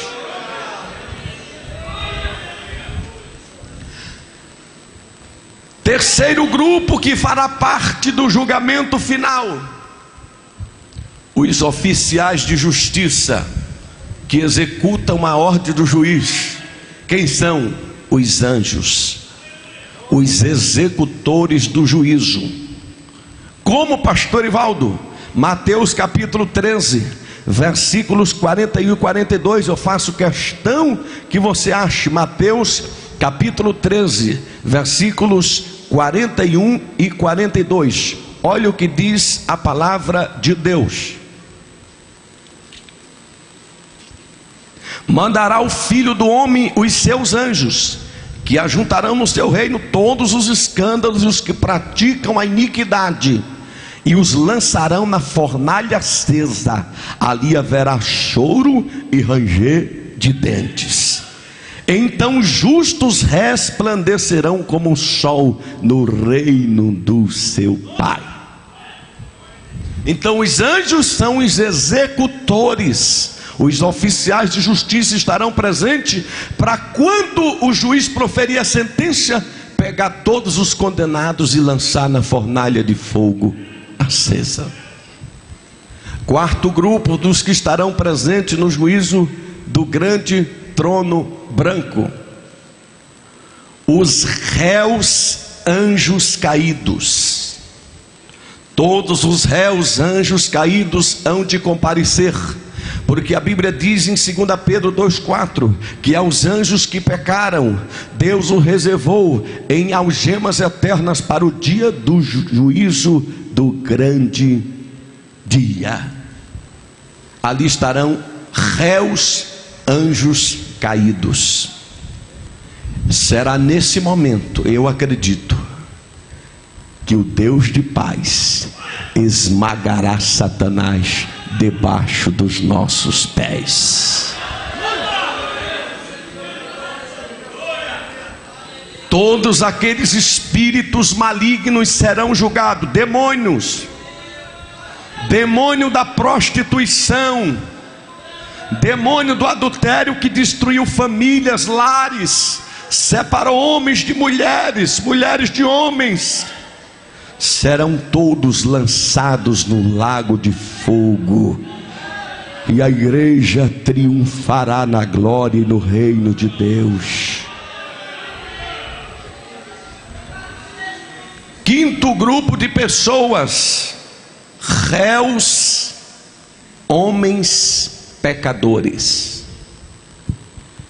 Terceiro grupo que fará parte do julgamento final: os oficiais de justiça que executam a ordem do juiz. Quem são? Os anjos, os executores do juízo. Como, pastor Ivaldo? Mateus capítulo 13, versículos 41 e 42. Eu faço questão que você ache Mateus capítulo 13, versículos 41 e 42. Olha o que diz a palavra de Deus: mandará o Filho do Homem os seus anjos, que ajuntarão no seu reino todos os escândalos e os que praticam a iniquidade, e os lançarão na fornalha acesa. Ali haverá choro e ranger de dentes. Então justos resplandecerão como o sol no reino do seu Pai. Então os anjos são os executores. Os oficiais de justiça estarão presentes para, quando o juiz proferir a sentença, pegar todos os condenados e lançar na fornalha de fogo acesa. Quarto grupo dos que estarão presentes no juízo do grande trono branco: os réus anjos caídos. Todos os réus anjos caídos hão de comparecer, porque a Bíblia diz em 2 Pedro 2,4 que aos anjos que pecaram, Deus o reservou em algemas eternas para o dia do juízo do grande dia. Ali estarão réus anjos caídos. Será nesse momento, eu acredito, que o Deus de paz esmagará Satanás debaixo dos nossos pés. Todos aqueles espíritos malignos serão julgados. Demônios, demônio da prostituição, demônio do adultério que destruiu famílias, lares, separou homens de mulheres, mulheres de homens, serão todos lançados no lago de fogo, e a igreja triunfará na glória e no reino de Deus. Quinto grupo de pessoas: réus, homens pecadores.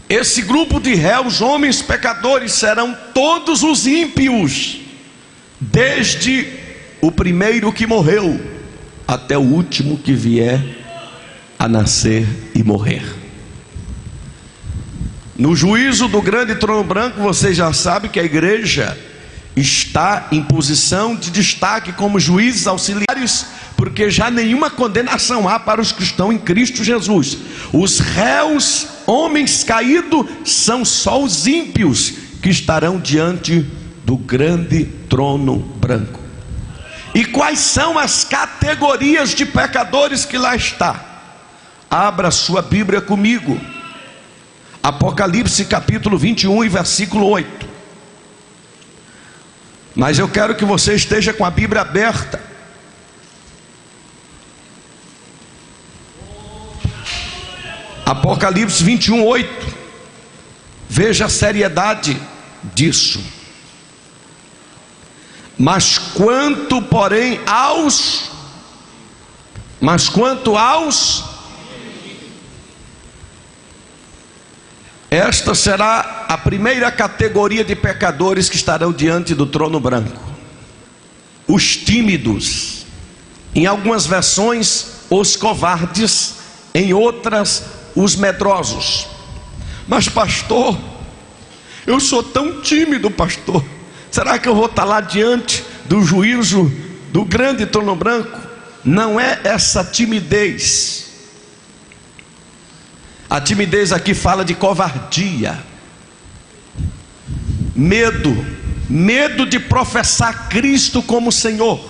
Esse grupo de réus, homens pecadores, serão todos os ímpios, desde o primeiro que morreu até o último que vier a nascer e morrer. No juízo do grande trono branco, você já sabe que a igreja está em posição de destaque como juízes auxiliares, porque já nenhuma condenação há para os que estão em Cristo Jesus. Os réus, homens caídos, são só os ímpios que estarão diante do grande trono branco. E quais são as categorias de pecadores que lá está? Abra sua Bíblia comigo, Apocalipse capítulo 21 e versículo 8. Mas eu quero que você esteja com a Bíblia aberta. Apocalipse 21, 8. Veja a seriedade disso. Mas quanto aos, esta será a primeira categoria de pecadores que estarão diante do trono branco: os tímidos, em algumas versões os covardes, em outras os medrosos. Mas pastor, eu sou tão tímido, pastor, será que eu vou estar lá diante do juízo do grande trono branco? Não é essa timidez. A timidez aqui fala de covardia, medo de professar Cristo como Senhor.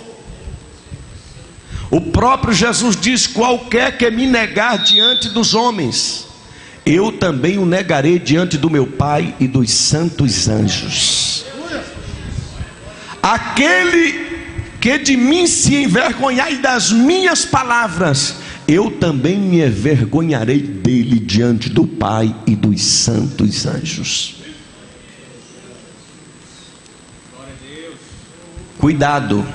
O próprio Jesus diz: qualquer que me negar diante dos homens, eu também o negarei diante do meu Pai e dos santos anjos. Aquele que de mim se envergonhar e das minhas palavras, eu também me envergonharei dele diante do Pai e dos santos anjos. Cuidado.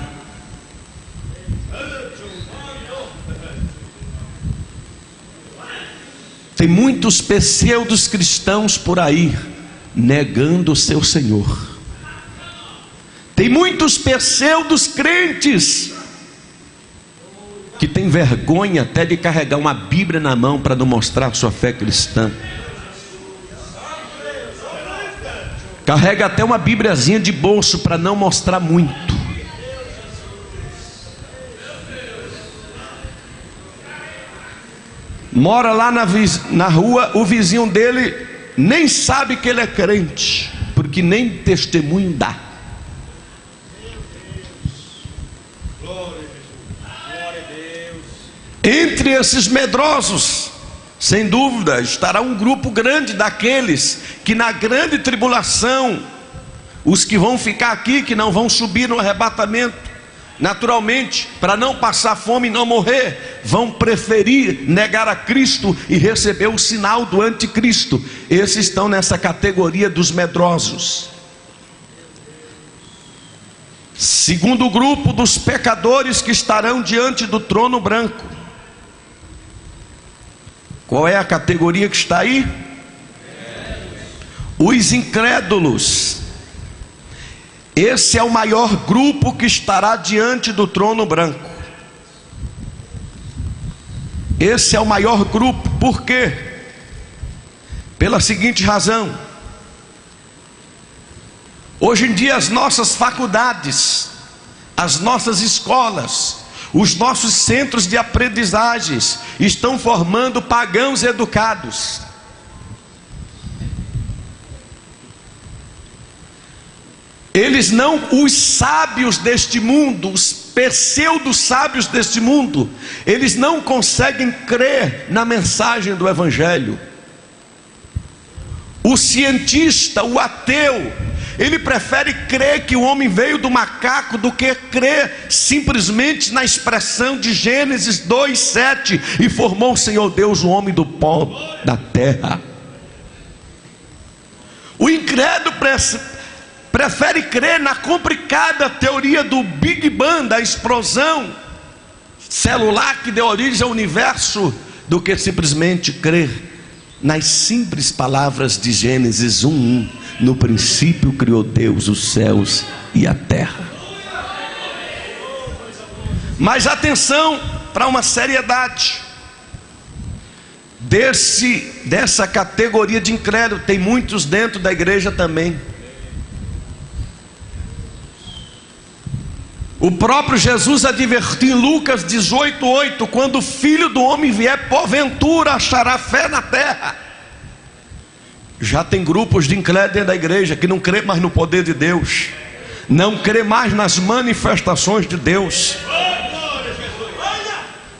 Tem muitos pseudos cristãos por aí negando o seu Senhor. Tem muitos pseudos crentes que tem vergonha até de carregar uma Bíblia na mão para não mostrar sua fé cristã. Carrega até uma Bíbliazinha de bolso para não mostrar muito. Mora lá na rua, o vizinho dele nem sabe que ele é crente, porque nem testemunho dá. Entre esses medrosos, sem dúvida, estará um grupo grande daqueles que na grande tribulação, os que vão ficar aqui, que não vão subir no arrebatamento, naturalmente, para não passar fome e não morrer, vão preferir negar a Cristo e receber o sinal do anticristo. Esses estão nessa categoria dos medrosos. Segundo grupo dos pecadores que estarão diante do trono branco. Qual é a categoria que está aí? Os incrédulos. Esse é o maior grupo que estará diante do trono branco. Esse é o maior grupo. Por quê? Pela seguinte razão: hoje em dia as nossas faculdades, as nossas escolas, os nossos centros de aprendizagens estão formando pagãos educados. Eles não, os sábios deste mundo, os pseudo-sábios deste mundo, eles não conseguem crer na mensagem do Evangelho. O cientista, o ateu, ele prefere crer que o homem veio do macaco do que crer simplesmente na expressão de Gênesis 2:7, e formou o Senhor Deus o homem do pó da terra. O incrédulo prefere crer na complicada teoria do Big Bang, da explosão celular que deu origem ao universo, do que simplesmente crer nas simples palavras de Gênesis 1:1. No princípio criou Deus os céus e a terra. Mas atenção para uma seriedade dessa categoria de incrédulo. Tem muitos dentro da igreja também. O próprio Jesus advertiu em Lucas 18:8: quando o Filho do Homem vier, porventura achará fé na terra. Já tem grupos de incrédulos dentro da igreja que não crê mais no poder de Deus, não crê mais nas manifestações de Deus,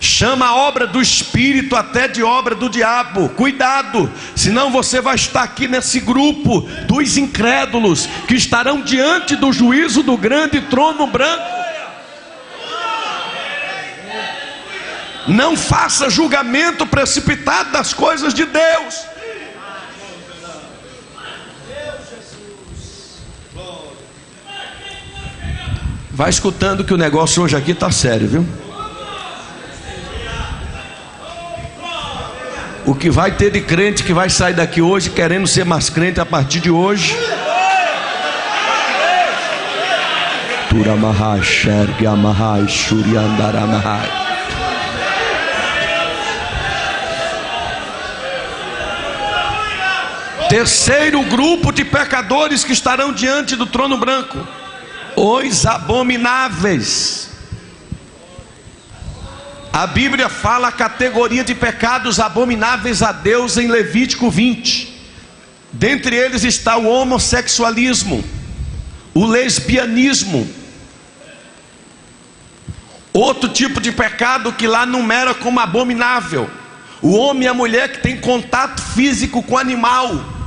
chama a obra do Espírito até de obra do diabo. Cuidado, senão você vai estar aqui nesse grupo dos incrédulos que estarão diante do juízo do grande trono branco. Não faça julgamento precipitado das coisas de Deus. Vai escutando que o negócio hoje aqui está sério, viu? O que vai ter de crente que vai sair daqui hoje querendo ser mais crente a partir de hoje. Turamahai, Shergi Amahai, Shuriandaramahai. Terceiro grupo de pecadores que estarão diante do trono branco: os abomináveis. A Bíblia fala a categoria de pecados abomináveis a Deus em Levítico 20. Dentre eles está o homossexualismo, o lesbianismo. Outro tipo de pecado que lá numera como abominável: o homem e a mulher que tem contato físico com o animal.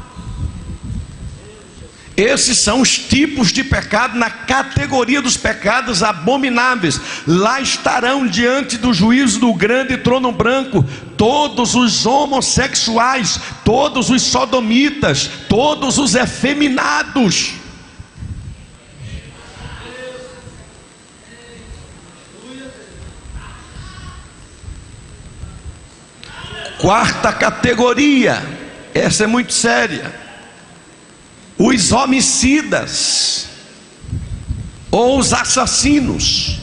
Esses são os tipos de pecado na categoria dos pecados abomináveis. Lá estarão diante do juízo do grande trono branco todos os homossexuais, todos os sodomitas, todos os efeminados. Quarta categoria, essa é muito séria: os homicidas ou os assassinos.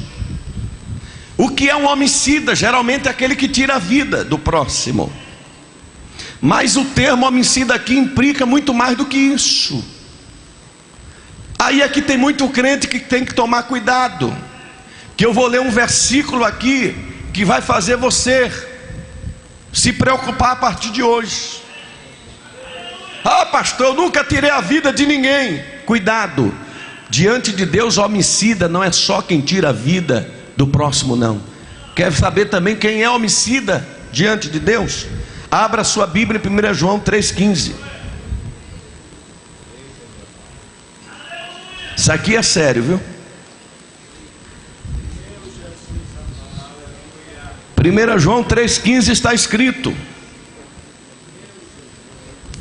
O que é um homicida? Geralmente é aquele que tira a vida do próximo. Mas o termo homicida aqui implica muito mais do que isso. Aí é que tem muito crente que tem que tomar cuidado, que eu vou ler um versículo aqui que vai fazer você se preocupar a partir de hoje. Ah, pastor, eu nunca tirei a vida de ninguém. Cuidado, diante de Deus, homicida não é só quem tira a vida do próximo, não. Quer saber também quem é homicida diante de Deus? Abra sua Bíblia em 1 João 3,15. Isso aqui é sério, viu? 1 João 3,15 está escrito: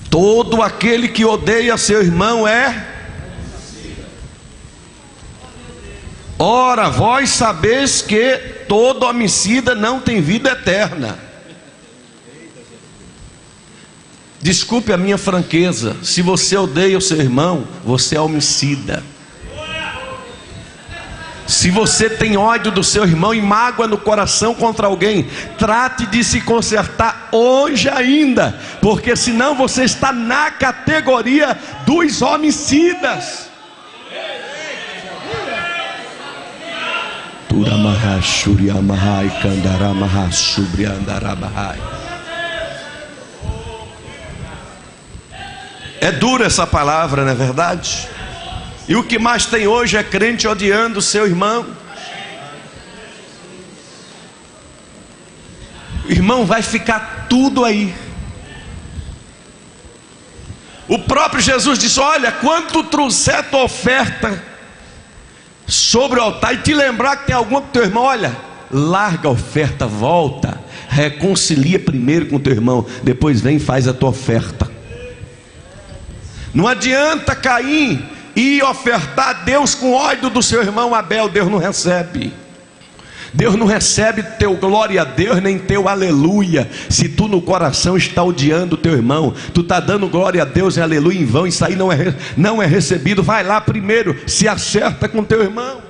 todo aquele que odeia seu irmão é... Ora, vós sabeis que todo homicida não tem vida eterna. Desculpe a minha franqueza, se você odeia o seu irmão, você é homicida. Se você tem ódio do seu irmão e mágoa no coração contra alguém, trate de se consertar hoje ainda, porque senão você está na categoria dos homicidas. É dura essa palavra, não é verdade? E o que mais tem hoje é crente odiando o seu irmão. O irmão vai ficar tudo aí. O próprio Jesus disse: olha, quando tu trouxer tua oferta sobre o altar e te lembrar que tem alguma com teu irmão, olha, larga a oferta, volta, reconcilia primeiro com teu irmão, depois vem e faz a tua oferta. Não adianta Caim e ofertar a Deus com ódio do seu irmão Abel. Deus não recebe. Deus não recebe teu glória a Deus, nem teu aleluia, se tu no coração está odiando o teu irmão. Tu está dando glória a Deus e aleluia em vão. Isso aí não é recebido. Vai lá primeiro, se acerta com teu irmão.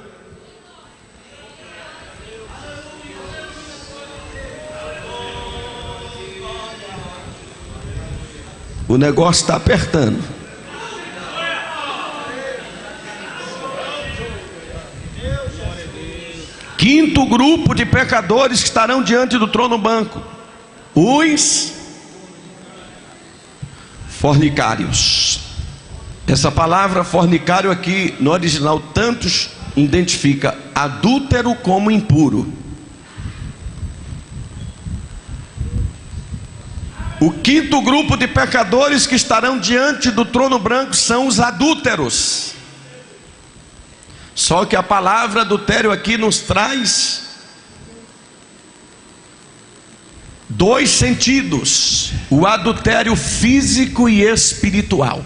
O negócio está apertando. Quinto grupo de pecadores que estarão diante do trono branco: os fornicários. Essa palavra fornicário aqui no original tantos identifica adúltero como impuro. O quinto grupo de pecadores que estarão diante do trono branco são os adúlteros. Só que a palavra adultério aqui nos traz dois sentidos: o adultério físico e espiritual.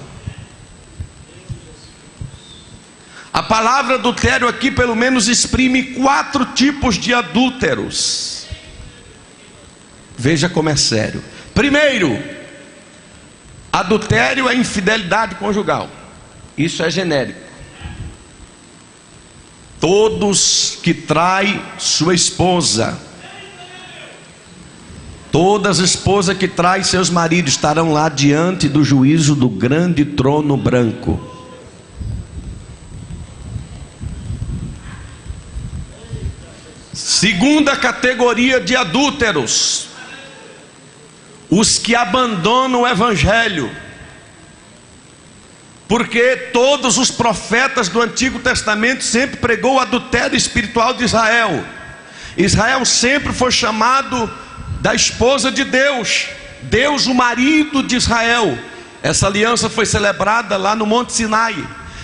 A palavra adultério aqui pelo menos exprime 4 tipos de adúlteros. Veja como é sério. Primeiro, adultério é infidelidade conjugal. Isso é genérico. Todos que traem sua esposa, todas as esposas que traem seus maridos estarão lá diante do juízo do grande trono branco. Segunda categoria de adúlteros: os que abandonam o evangelho. Porque todos os profetas do Antigo Testamento sempre pregou o adultério espiritual de Israel. Israel sempre foi chamado da esposa de Deus, Deus o marido de Israel. Essa aliança foi celebrada lá no Monte Sinai.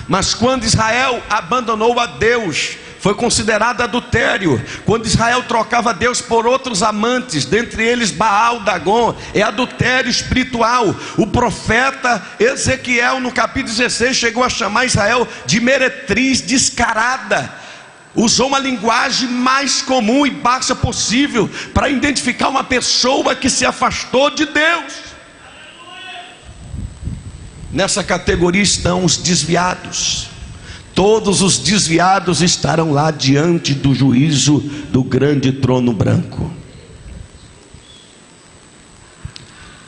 Mas quando Israel abandonou a Deus, foi considerado adultério. Quando Israel trocava Deus por outros amantes, dentre eles Baal, Dagon, é adultério espiritual. O profeta Ezequiel no capítulo 16 chegou a chamar Israel de meretriz descarada. Usou uma linguagem mais comum e baixa possível para identificar uma pessoa que se afastou de Deus. Nessa categoria estão os desviados. Todos os desviados estarão lá diante do juízo do grande trono branco.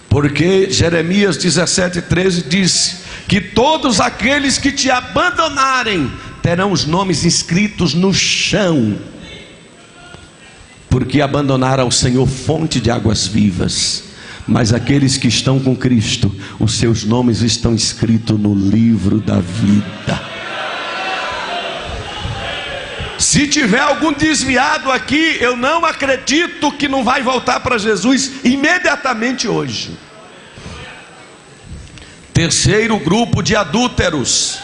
Porque Jeremias 17:13 diz que todos aqueles que te abandonarem terão os nomes inscritos no chão, porque abandonaram ao Senhor, fonte de águas vivas. Mas aqueles que estão com Cristo, os seus nomes estão escritos no livro da vida. Se tiver algum desviado aqui, eu não acredito que não vai voltar para Jesus imediatamente hoje. Terceiro grupo de adúlteros.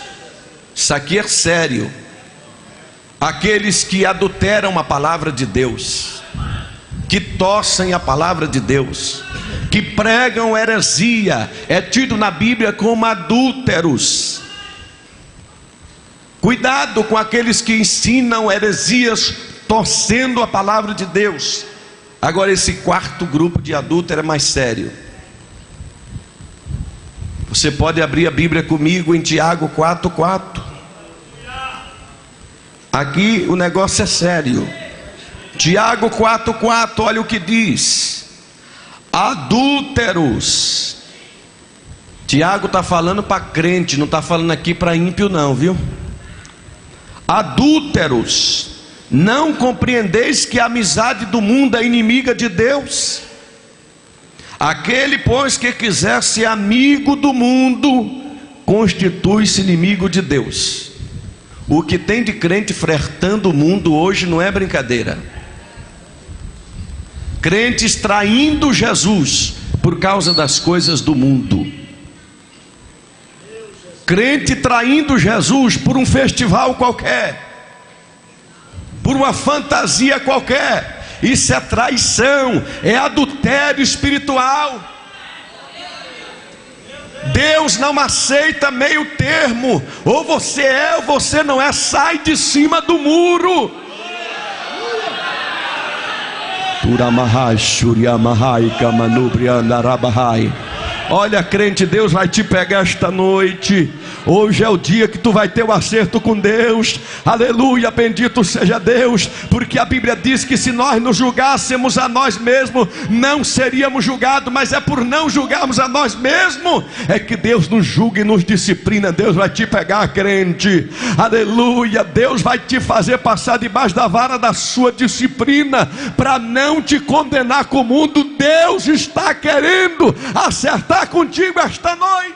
Isso aqui é sério. Aqueles que adulteram a palavra de Deus, que torcem a palavra de Deus, que pregam heresia, é tido na Bíblia como adúlteros. Cuidado com aqueles que ensinam heresias torcendo a palavra de Deus. Agora esse quarto grupo de adúltero é mais sério. Você pode abrir a Bíblia comigo em Tiago 4:4. Aqui o negócio é sério. Tiago 4:4, olha o que diz: adúlteros. Tiago está falando para crente, não está falando aqui para ímpio não, viu? Adúlteros, não compreendeis que a amizade do mundo é inimiga de Deus? Aquele, pois, que quiser ser amigo do mundo, constitui-se inimigo de Deus. O que tem de crente flertando o mundo hoje não é brincadeira. Crentes traindo Jesus por causa das coisas do mundo. Crente traindo Jesus por um festival qualquer, por uma fantasia qualquer. Isso é traição, é adultério espiritual. Deus não aceita meio termo. Ou você é ou você não é. Sai de cima do muro. Olha, crente, Deus vai te pegar esta noite. Hoje é o dia que tu vai ter o acerto com Deus. Aleluia, bendito seja Deus. Porque a Bíblia diz que se nós nos julgássemos a nós mesmos, não seríamos julgados. Mas é por não julgarmos a nós mesmos é que Deus nos julga e nos disciplina. Deus vai te pegar, crente. Aleluia, Deus vai te fazer passar debaixo da vara da sua disciplina, para não te condenar com o mundo. Deus está querendo acertar contigo esta noite.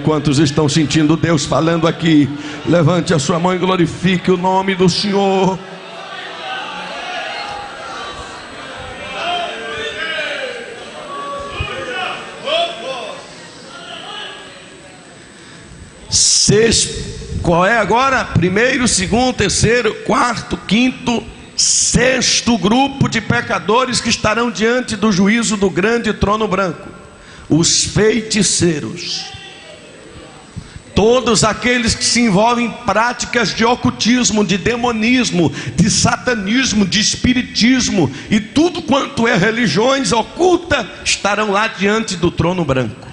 Quantos estão sentindo Deus falando aqui? Levante a sua mão e glorifique o nome do Senhor. Qual é agora? Primeiro, segundo, terceiro, quarto, quinto, sexto grupo de pecadores que estarão diante do juízo do grande trono branco. Os feiticeiros, todos aqueles que se envolvem em práticas de ocultismo, de demonismo, de satanismo, de espiritismo e tudo quanto é religiões ocultas, estarão lá diante do trono branco.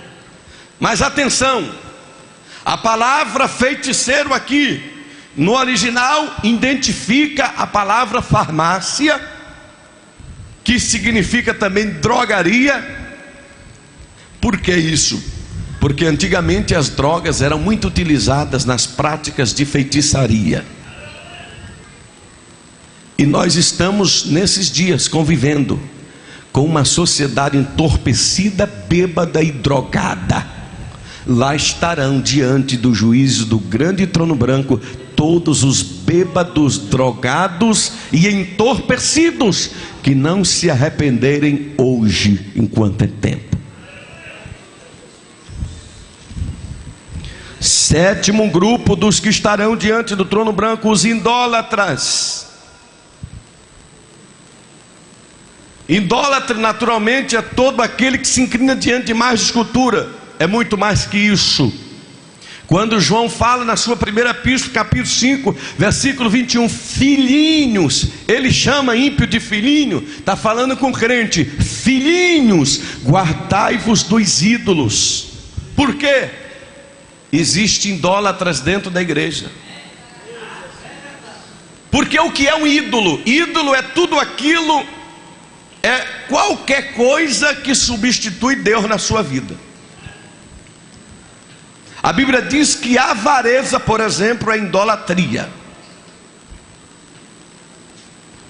Mas atenção, a palavra feiticeiro aqui no original identifica a palavra farmácia, que significa também drogaria. Por que isso? Porque antigamente as drogas eram muito utilizadas nas práticas de feitiçaria. E nós estamos nesses dias convivendo com uma sociedade entorpecida, bêbada e drogada. Lá estarão diante do juízo do grande trono branco todos os bêbados, drogados e entorpecidos que não se arrependerem hoje enquanto é tempo. Sétimo grupo dos que estarão diante do trono branco: os idólatras. Idólatra naturalmente é todo aquele que se inclina diante de imagens de escultura. É muito mais que isso. Quando João fala na sua primeira epístola, capítulo 5, versículo 21, filhinhos, ele chama ímpio de filhinho, está falando com crente: filhinhos, guardai-vos dos ídolos. Por quê? Existem idólatras dentro da igreja. Porque o que é um ídolo? Ídolo é tudo aquilo, é qualquer coisa que substitui Deus na sua vida. A Bíblia diz que a avareza, por exemplo, é idolatria.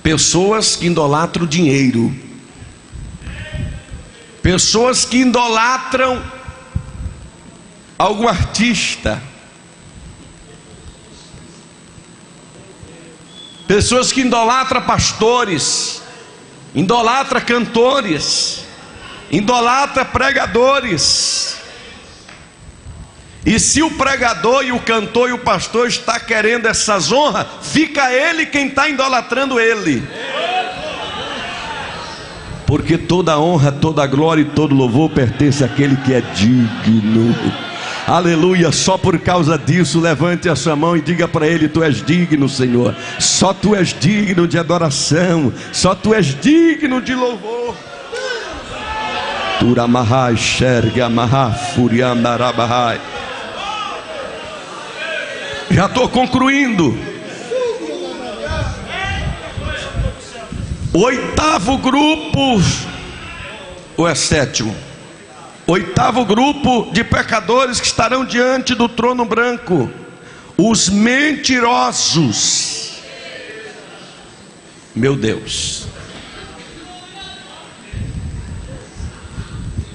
Pessoas que idolatram o dinheiro, pessoas que idolatram algum artista, pessoas que idolatram pastores, idolatram cantores, idolatram pregadores. E se o pregador e o cantor e o pastor está querendo essas honras, fica ele quem está idolatrando ele. Porque toda honra, toda glória e todo louvor pertence àquele que é digno. Aleluia. Só por causa disso, levante a sua mão e diga para ele: tu és digno, Senhor. Só tu és digno de adoração. Só tu és digno de louvor. Turamahai Sherga Maha Furiandarabahai. Já estou concluindo. Oitavo grupo, ou é sétimo? Oitavo grupo de pecadores que estarão diante do trono branco: os mentirosos. Meu Deus.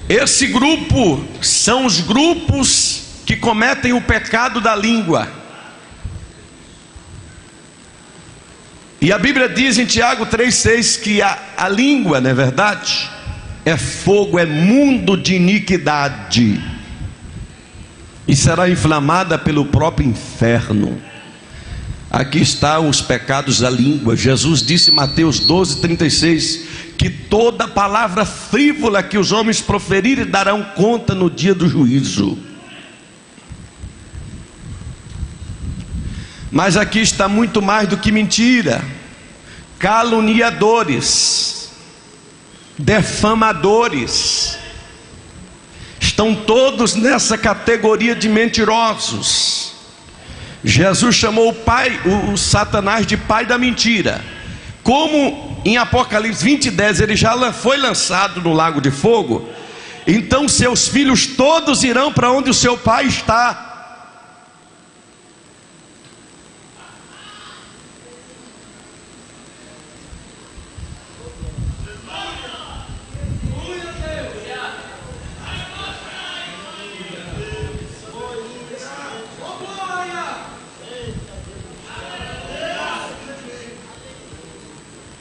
Esse grupo são os grupos que cometem o pecado da língua. E a Bíblia diz em Tiago 3,6 que a língua, não é verdade? É fogo, é mundo de iniquidade, e será inflamada pelo próprio inferno. Aqui estão os pecados da língua. Jesus disse em Mateus 12:36 que toda palavra frívola que os homens proferirem darão conta no dia do juízo. Mas aqui está muito mais do que mentira. Caluniadores, defamadores, estão todos nessa categoria de mentirosos. Jesus chamou o Satanás de pai da mentira. Como em Apocalipse 20:10 ele já foi lançado no lago de fogo, então seus filhos todos irão para onde o seu pai está.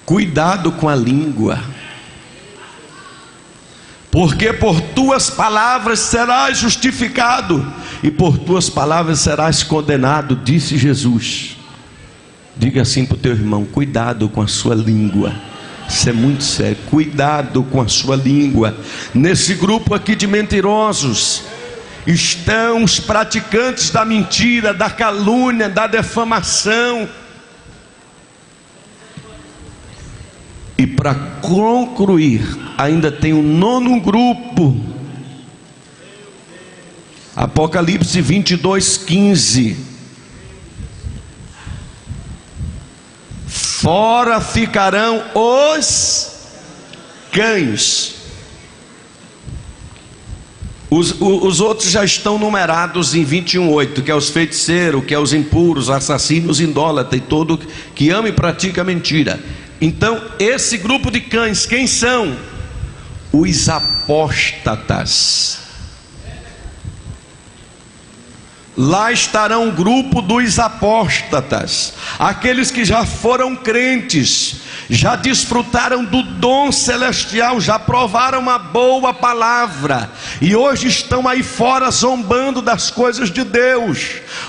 Cuidado com a língua, porque por tuas palavras serás justificado e por tuas palavras serás condenado, disse Jesus. Diga assim para o teu irmão: cuidado com a sua língua. Isso é muito sério. Cuidado com a sua língua. Nesse grupo aqui de mentirosos estão os praticantes da mentira, da calúnia, da defamação. E para concluir, ainda tem um nono grupo. Apocalipse 22:15. Fora ficarão os cães. Os outros já estão numerados em 21:8, que é os feiticeiros, que é os impuros, assassinos, idólatras e todo que ama e pratica mentira. Então, esse grupo de cães, quem são? Os apóstatas. Lá estarão o grupo dos apóstatas, aqueles que já foram crentes, já desfrutaram do dom celestial, já provaram uma boa palavra e hoje estão aí fora zombando das coisas de Deus.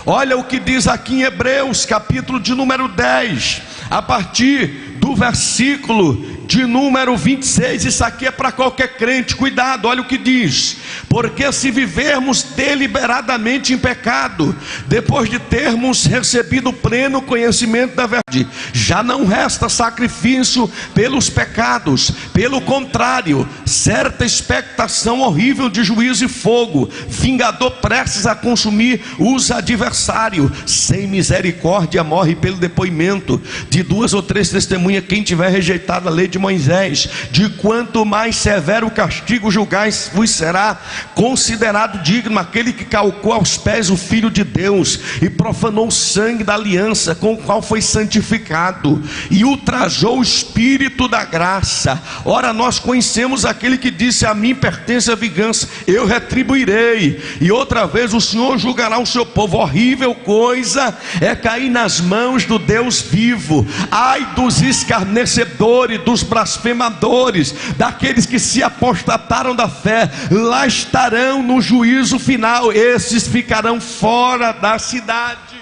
Olha o que diz aqui em Hebreus, capítulo de número 10, a partir do versículo de número 26. Isso aqui é para qualquer crente. Cuidado, olha o que diz: porque se vivermos deliberadamente em pecado, depois de termos recebido pleno conhecimento da verdade, já não resta sacrifício pelos pecados, pelo contrário, certa expectação horrível de juízo e fogo, vingador prestes a consumir os adversários. Sem misericórdia morre pelo depoimento de 2 ou 3 testemunhas quem tiver rejeitado a lei de Moisés. De quanto mais severo castigo julgais, vos será considerado digno aquele que calcou aos pés o Filho de Deus e profanou o sangue da aliança com o qual foi santificado e ultrajou o Espírito da graça. Ora, nós conhecemos aquele que disse: a mim pertence a vingança, eu retribuirei. E outra vez o Senhor julgará o seu povo. Horrível coisa é cair nas mãos do Deus vivo. Ai dos escarnecedores, dos blasfemadores, daqueles que se apostataram da fé. Lá estarão no juízo final. Esses ficarão fora da cidade.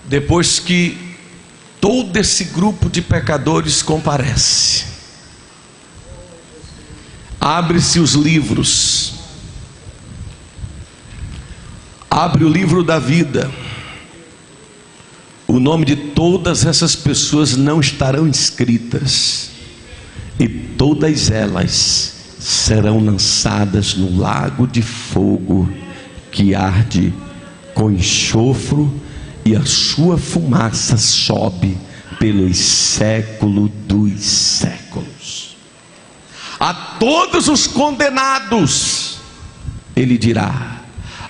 Depois que todo esse grupo de pecadores comparece, abre-se os livros. Abre o livro da vida. O nome de todas essas pessoas não estarão inscritas, e todas elas serão lançadas no lago de fogo que arde com enxofre, e a sua fumaça sobe pelos séculos dos séculos. A todos os condenados ele dirá: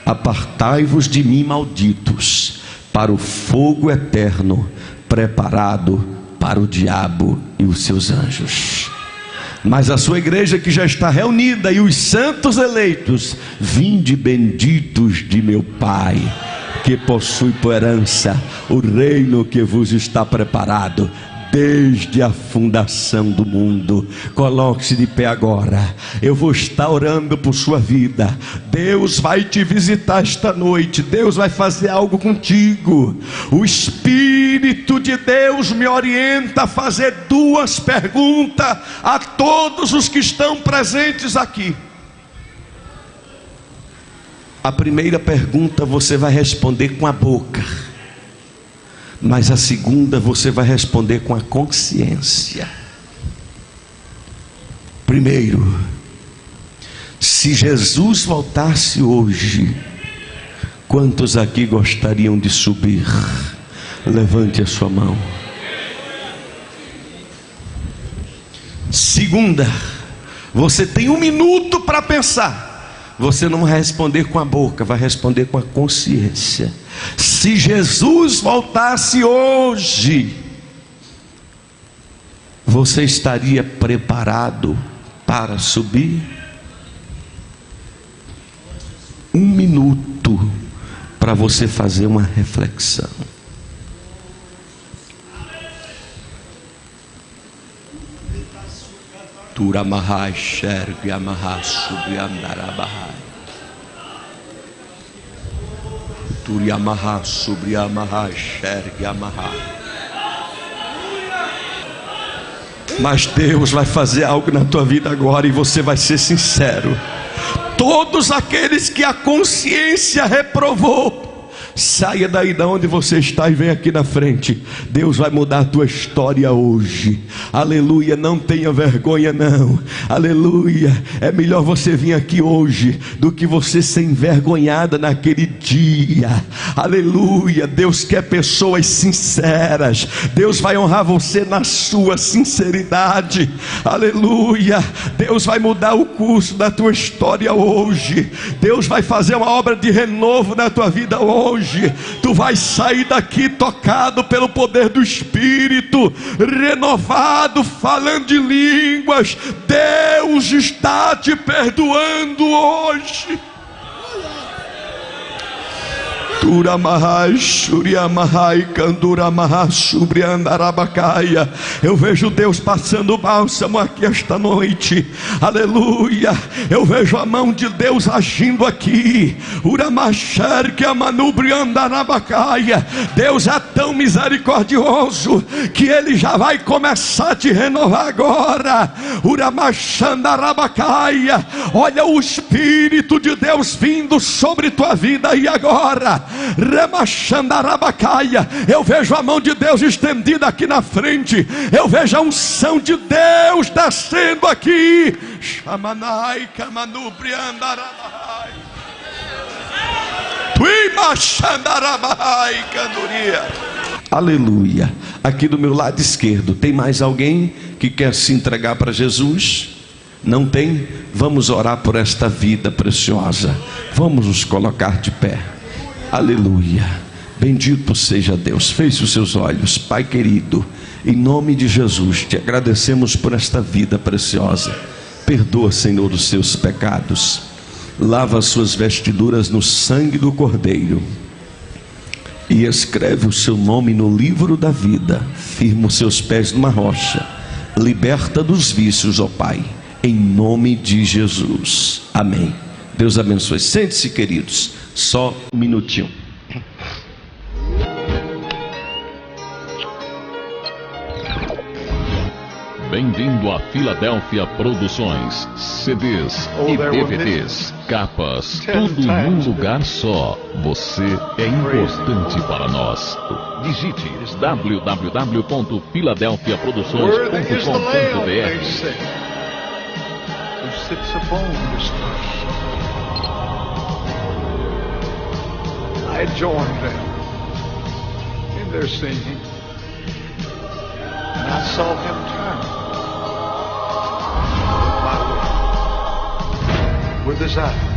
apartai-vos de mim, malditos, para o fogo eterno preparado para o diabo e os seus anjos. Mas a sua igreja que já está reunida e os santos eleitos: vinde benditos de meu Pai, que possui por herança o reino que vos está preparado desde a fundação do mundo. Coloque-se de pé agora. Eu vou estar orando por sua vida. Deus vai te visitar esta noite. Deus vai fazer algo contigo. O Espírito de Deus me orienta a fazer duas perguntas a todos os que estão presentes aqui. A primeira pergunta você vai responder com a boca, mas a segunda você vai responder com a consciência. Primeiro, se Jesus voltasse hoje, quantos aqui gostariam de subir? Levante a sua mão. Segunda, você tem 1 minuto para pensar. Você não vai responder com a boca, vai responder com a consciência. Se Jesus voltasse hoje, você estaria preparado para subir? 1 minuto para você fazer uma reflexão. Turamahai Shergi Amahá Subriandarabahai Turiamahá Subriamahá Shergi Amahá. Mas Deus vai fazer algo na tua vida agora e você vai ser sincero. Todos aqueles que a consciência reprovou, saia daí de onde você está e vem aqui na frente. Deus vai mudar a tua história hoje. Aleluia, não tenha vergonha não. Aleluia, é melhor você vir aqui hoje do que você ser envergonhada naquele dia. Aleluia, Deus quer pessoas sinceras. Deus vai honrar você na sua sinceridade. Aleluia, Deus vai mudar o curso da tua história hoje. Deus vai fazer uma obra de renovo na tua vida hoje. Tu vai sair daqui tocado pelo poder do Espírito, renovado, falando de línguas. Deus está te perdoando hoje. Eu vejo Deus passando bálsamo aqui esta noite. Aleluia, eu vejo a mão de Deus agindo aqui. Deus é tão misericordioso que Ele já vai começar a te renovar agora. Olha o Espírito de Deus vindo sobre tua vida aí agora. Eu vejo a mão de Deus estendida aqui na frente. Eu vejo a unção de Deus descendo aqui. Aleluia. Aqui do meu lado esquerdo, tem mais alguém que quer se entregar para Jesus? Não tem? Vamos orar por esta vida preciosa. Vamos nos colocar de pé. Aleluia, bendito seja Deus. Feche os seus olhos. Pai querido, em nome de Jesus, te agradecemos por esta vida preciosa. Perdoa, Senhor, os seus pecados. Lava as suas vestiduras no sangue do Cordeiro e escreve o seu nome no livro da vida. Firma os seus pés numa rocha. Liberta dos vícios, ó Pai, em nome de Jesus. Amém. Deus abençoe. Sente-se, queridos. Só 1 minutinho. Bem-vindo a Filadélfia Produções. CDs e DVDs, capas, tudo num lugar só. Você é importante para nós. Digite www.filadelfiaproduções.com.br. I joined them in their singing, and I saw him turn my way with his eyes.